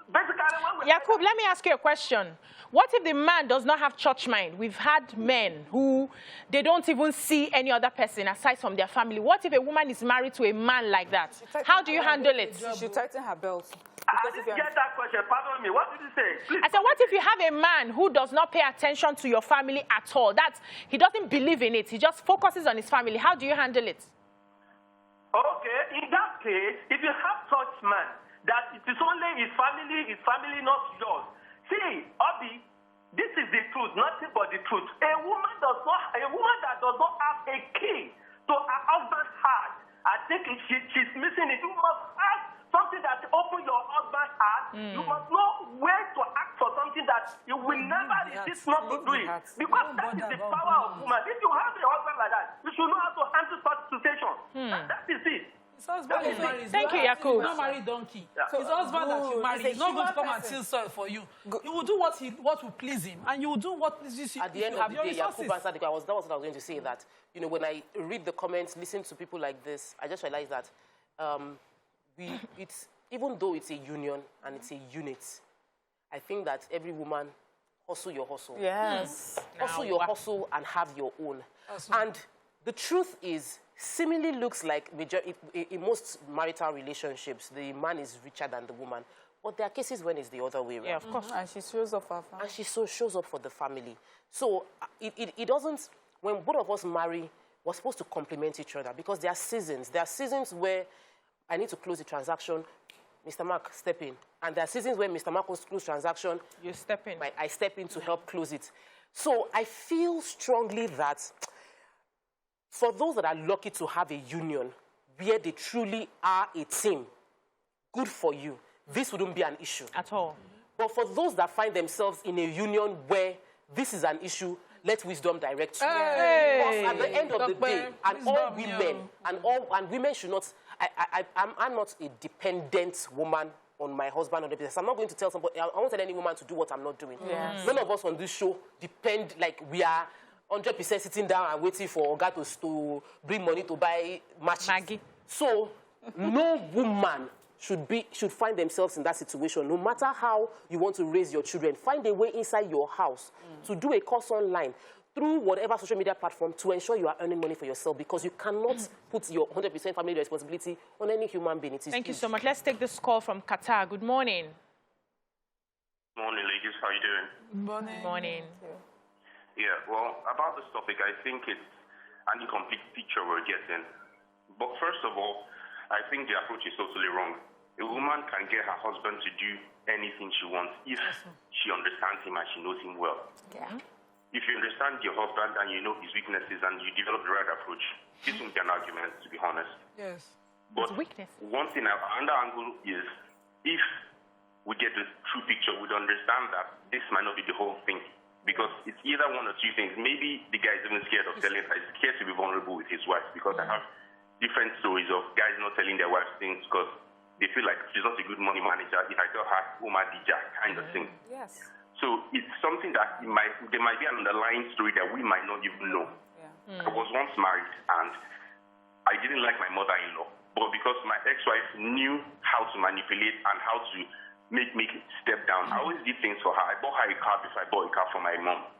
Speaker 10: basically, when we
Speaker 1: Yakub, let me ask you a question. What if the man does not have church mind? We've had men who, they don't even see any other person aside from their family. What if a woman is married to a man like that? How do you handle it?
Speaker 2: She should tighten her belt.
Speaker 10: I didn't get that question. Pardon me. What did you say? Please.
Speaker 1: I said, what if you have a man who does not pay attention to your family at all? He doesn't believe in it. He just focuses on his family. How do you handle it?
Speaker 10: Okay. In that case, if you have such man, that it is only his family, not yours. See, Obi, this is the truth, nothing but the truth. A woman that does not have a key to her husband's heart, I think she's missing it. You must have something that open your husband's heart. You must know where to ask for something that you will never resist not to do it. Because that is the power of woman. If you have a husband like that, you should know how to handle such situation. That is it.
Speaker 3: His husband is married.
Speaker 1: Thank you, Yakub.
Speaker 3: Not married donkey. His husband that you marry is not going to come and till soil for you. You will do what will please him, and you will do what pleases you.
Speaker 4: At the end of the day, Yakub answered the question. That was what I was going to say. That when I read the comments, listen to people like this, I just realized that it's even though it's a union and it's a unit, I think that every woman hustle your hustle.
Speaker 2: Yes.
Speaker 4: Hustle your hustle and have your own. And the truth is, seemingly looks like in most marital relationships, the man is richer than the woman. But there are cases when it's the other way around.
Speaker 2: Yeah, of course. And she shows up for her family.
Speaker 4: And she shows up for the family. So it doesn't, when both of us marry, we're supposed to complement each other because there are seasons. There are seasons where I need to close the transaction, Mr. Mark, step in. And there are seasons where Mr. Mark wants to close transaction.
Speaker 1: You step in.
Speaker 4: I step in to help close it. So I feel strongly that for those that are lucky to have a union where they truly are a team, good for you. This wouldn't be an issue.
Speaker 1: At all.
Speaker 4: But for those that find themselves in a union where this is an issue, let wisdom direct you. Because at the end of the day, and women should not, I'm not a dependent woman on my husband or the business. I'm not going to tell somebody, I won't tell any woman to do what I'm not doing.
Speaker 2: Yes.
Speaker 4: None of us on this show depend, like we are 100% sitting down and waiting for Oga to bring money to buy matches.
Speaker 1: Maggie.
Speaker 4: So no woman should find themselves in that situation. No matter how you want to raise your children, find a way inside your house to do a course online through whatever social media platform to ensure you are earning money for yourself, because you cannot put your 100% family responsibility on any human being.
Speaker 1: Thank you so much. Let's take this call from Qatar. Good morning.
Speaker 11: Morning, ladies. How are you doing?
Speaker 3: Morning.
Speaker 1: Morning.
Speaker 11: Yeah, well, about this topic, I think it's an incomplete picture we're getting. But first of all, I think the approach is totally wrong. A woman can get her husband to do anything she wants if she understands him and she knows him well.
Speaker 2: Yeah.
Speaker 11: If you understand your husband and you know his weaknesses and you develop the right approach, this won't be an argument, to be honest.
Speaker 3: Yes.
Speaker 11: But one thing, another angle is, if we get the true picture, we'd understand that this might not be the whole thing. Because it's either one or two things. Maybe the guy is even scared of telling her. He's scared to be vulnerable with his wife, because I have different stories of guys not telling their wives things because they feel like she's not a good money manager. If I tell her, Uma Dija, kind of thing.
Speaker 2: Yes.
Speaker 11: So it's something that there might be an underlying story that we might not even know. I was once married and I didn't like my mother-in-law, but because my ex-wife knew how to manipulate and how to make me step down, I always did things for her. I bought her a car before I bought a car for my mom.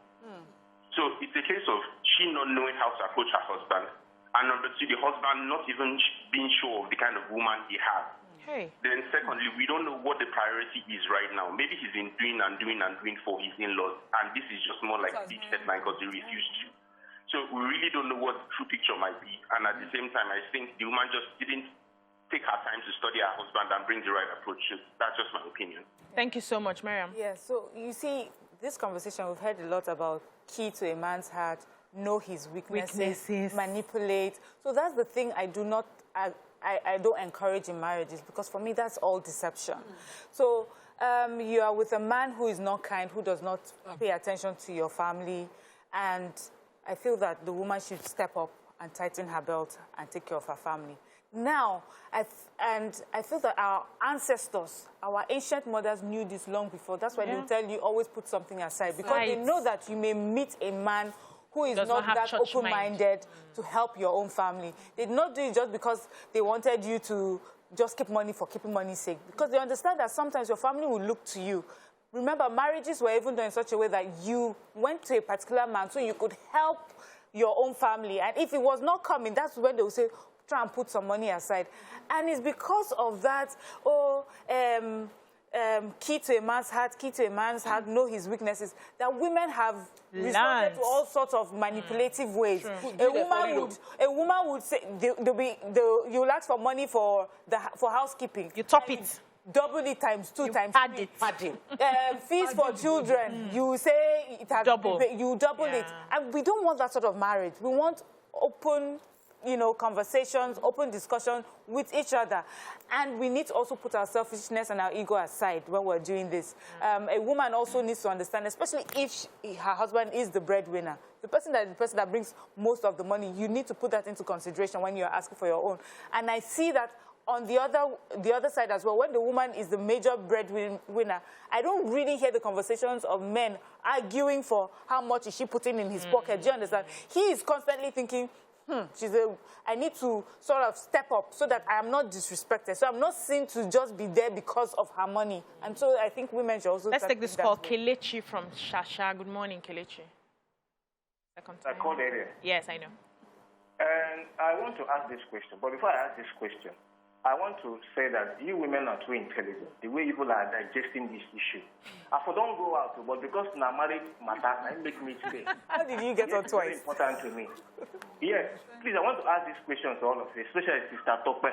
Speaker 11: So it's a case of she not knowing how to approach her husband, and number two, the husband not even being sure of the kind of woman he has. Then secondly, we don't know what the priority is right now. Maybe he's been doing for his in-laws, and this is just more like a big headline because he refused to. So we really don't know what the true picture might be. And at the same time, I think the woman just didn't take her time to study her husband and bring the right approach. That's just my opinion.
Speaker 1: Thank you so much, Mariam.
Speaker 2: Yeah, so you see, this conversation, we've heard a lot about key to a man's heart, know his weaknesses. Manipulate. So that's the thing I don't encourage in marriages, because for me, that's all deception. So you are with a man who is not kind, who does not pay attention to your family, and I feel that the woman should step up and tighten her belt and take care of her family. Now, I feel that our ancestors, our ancient mothers knew this long before. That's why they'll tell you always put something aside, because they know that you may meet a man who is not that open-minded to help your own family. They did not do it just because they wanted you to just keep money for keeping money's sake, because they understand that sometimes your family will look to you. Remember, marriages were even done in such a way that you went to a particular man so you could help your own family. And if it was not coming, that's when they would say, try and put some money aside. And it's because of that, key to a man's heart, know his weeknesses, that women have resorted to all sorts of manipulative ways. A woman would say, you'll ask for money for housekeeping.
Speaker 1: You top it.
Speaker 2: Double it times 2 times
Speaker 1: padding.
Speaker 2: Fees for children, you say it has
Speaker 1: double.
Speaker 2: You double it. And we don't want that sort of marriage. We want open, conversations, open discussion with each other. And we need to also put our selfishness and our ego aside when we're doing this. A woman also needs to understand, especially if her husband is the breadwinner, the person that brings most of the money, you need to put that into consideration when you're asking for your own. And I see that on the other side as well, when the woman is the major breadwinner, I don't really hear the conversations of men arguing for how much is she putting in his pocket. Do you understand? He is constantly thinking, I need to sort of step up so that I am not disrespected. So I'm not seen to just be there because of her money. And so I think women should also...
Speaker 1: Let's take this call. Kelechi from Shasha. Good morning, Kelechi.
Speaker 7: I called earlier.
Speaker 1: Yes, I know.
Speaker 7: And I want to ask this question. But before I ask this question, I want to say that you women are too intelligent, the way people are digesting this issue. I don't go out, but because now marriage matters, it makes me stay.
Speaker 2: How did you get on twice?
Speaker 7: It's very important to me. Yes, please, I want to ask this question to all of you, especially Sister Tope.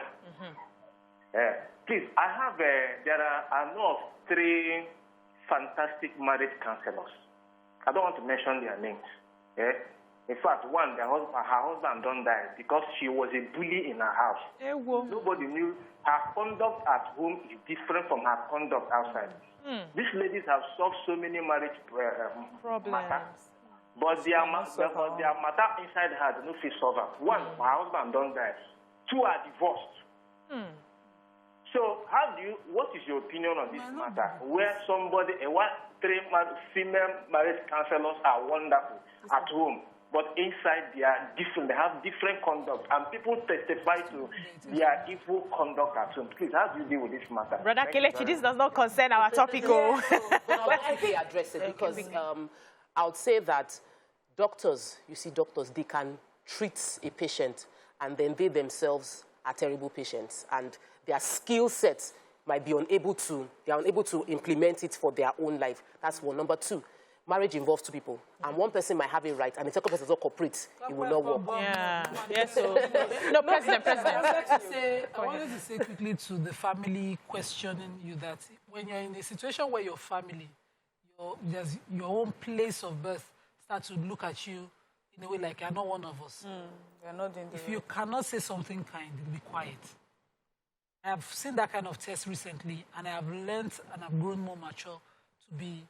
Speaker 7: Please, I know of 3 fantastic marriage counselors. I don't want to mention their names. In fact, one, her husband don't die because she was a bully in her house. Nobody knew. Her conduct at home is different from her conduct outside. These ladies have solved so many marriage matters. But their matter inside her does not feel solved. One, her husband don't die. 2 are divorced. So what is your opinion on this matter? Where 3 female marriage counselors are wonderful at home, but inside they are different. They have different conduct, and people testify to their evil conduct at home. Please, how do you deal with this matter?
Speaker 1: Brother Kelechi, this does not concern our topic.
Speaker 4: But I think they address it because I would say that doctors, they can treat a patient, and then they themselves are terrible patients, and their skill sets might be unable to implement it for their own life. That's one. Number 2. Marriage involves 2 people, and one person might have it right, and the second person does not cooperate. It will not work.
Speaker 1: Yes. So no, President.
Speaker 3: I wanted to say quickly to the family questioning you that when you're in a situation where your family, your own place of birth starts to look at you in a way like you're not one of us.
Speaker 2: You're not doing
Speaker 3: if you cannot say something kind, be quiet. I have seen that kind of test recently, and I have learned and I've grown more mature to be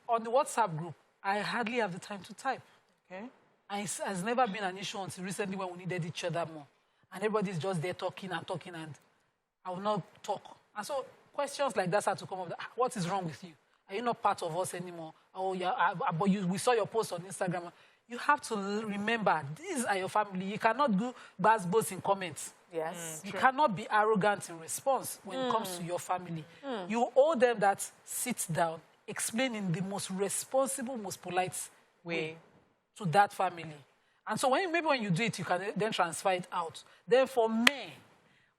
Speaker 3: On the WhatsApp group, I hardly have the time to type.
Speaker 1: Okay.
Speaker 3: And it has never been an issue until recently when we needed each other more. And everybody's just there talking, and I will not talk. And so questions like that start to come up. What is wrong with you? Are you not part of us anymore? Oh, yeah, but we saw your post on Instagram. You have to remember, these are your family. You cannot do buzz in comments.
Speaker 2: Yes.
Speaker 3: You cannot be arrogant in response when it comes to your family. You owe them that sit down, explain in the most responsible, most polite way to that family. And so maybe when you do it, you can then transfer it out. Then for men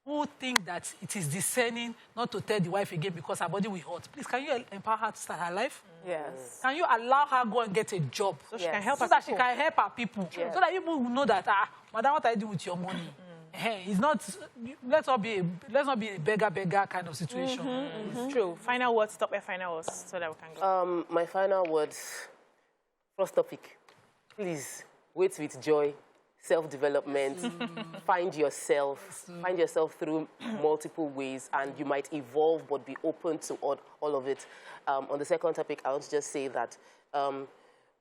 Speaker 3: who think that it is discerning not to tell the wife again because her body will hurt, please, can you empower her to start her life?
Speaker 2: Yes.
Speaker 3: Can you allow her go and get a job?
Speaker 1: So she can help
Speaker 3: so that she can help her people.
Speaker 2: Yes.
Speaker 3: So that people will know that, madam, what I do with your money? It's not, let's not be a beggar kind of situation.
Speaker 1: It's true. Final words, stop your final words so that we can go.
Speaker 4: My final words, first topic, please wait with joy, self-development, find yourself through multiple ways, and you might evolve but be open to all of it. On the second topic, I want to just say that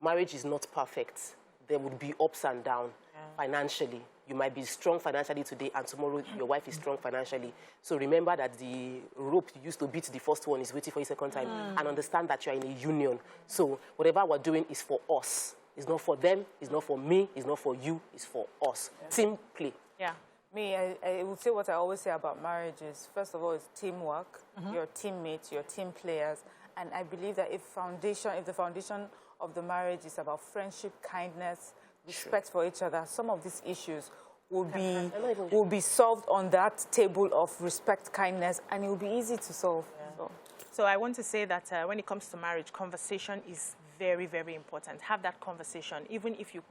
Speaker 4: marriage is not perfect. There would be ups and downs financially. You might be strong financially today, and tomorrow your wife is strong financially. So remember that the rope you used to beat the first one is waiting for you second time, and understand that you are in a union. So whatever we're doing is for us. It's not for them, it's not for me, it's not for you, it's for us. Team play.
Speaker 1: Yeah.
Speaker 2: Me, I would say what I always say about marriage is, first of all, it's teamwork, your teammates, your team players. And I believe that if the foundation of the marriage is about friendship, kindness, respect for each other, some of these issues will be solved on that table of respect, kindness, and it will be easy to solve.
Speaker 1: So I want to say that when it comes to marriage, conversation is very, very important. Have that conversation. Even if you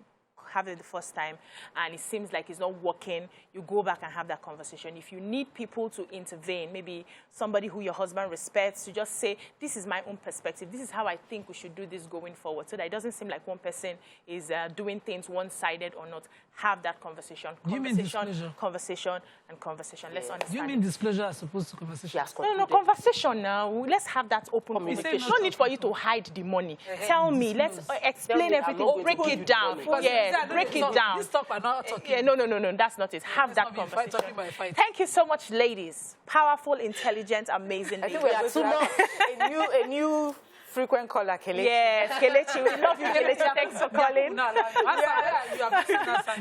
Speaker 1: have it the first time and it seems like it's not working, you go back and have that conversation. If you need people to intervene, maybe somebody who your husband respects, to just say, this is my own perspective. This is how I think we should do this going forward, so that it doesn't seem like one person is doing things one-sided or not. Have that conversation.
Speaker 3: You mean disclosure?
Speaker 1: Conversation and conversation. Let's understand.
Speaker 3: You mean disclosure as opposed to conversation?
Speaker 1: No, conversation now. Let's have that open communication. No need for you to hide the money. Tell me. Let's explain everything. Break it down. Yes, break it down.
Speaker 3: This talk we're not talking.
Speaker 1: Yeah, no. That's not it. Have that conversation. Thank you so much, ladies. Powerful, intelligent, amazing.
Speaker 2: I think we are a new frequent caller, Kelechi.
Speaker 1: Yes, Kelechi. We love you, Kelechi. Thanks for calling.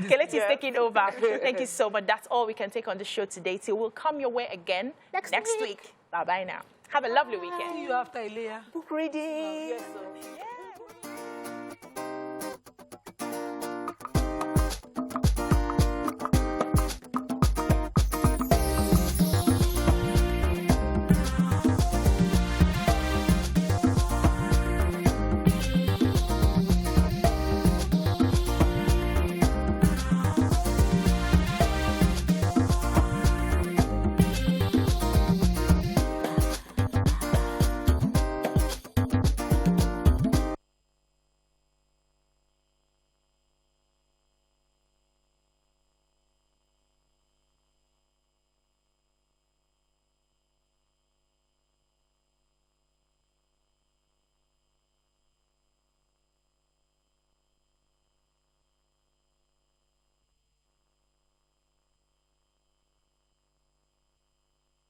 Speaker 1: Kelechi is taking over. Thank you so much. That's all we can take on the show today. Till we'll come your way again next week. Bye-bye now. Have a lovely weekend.
Speaker 3: See you after Ilea.
Speaker 1: Book reading.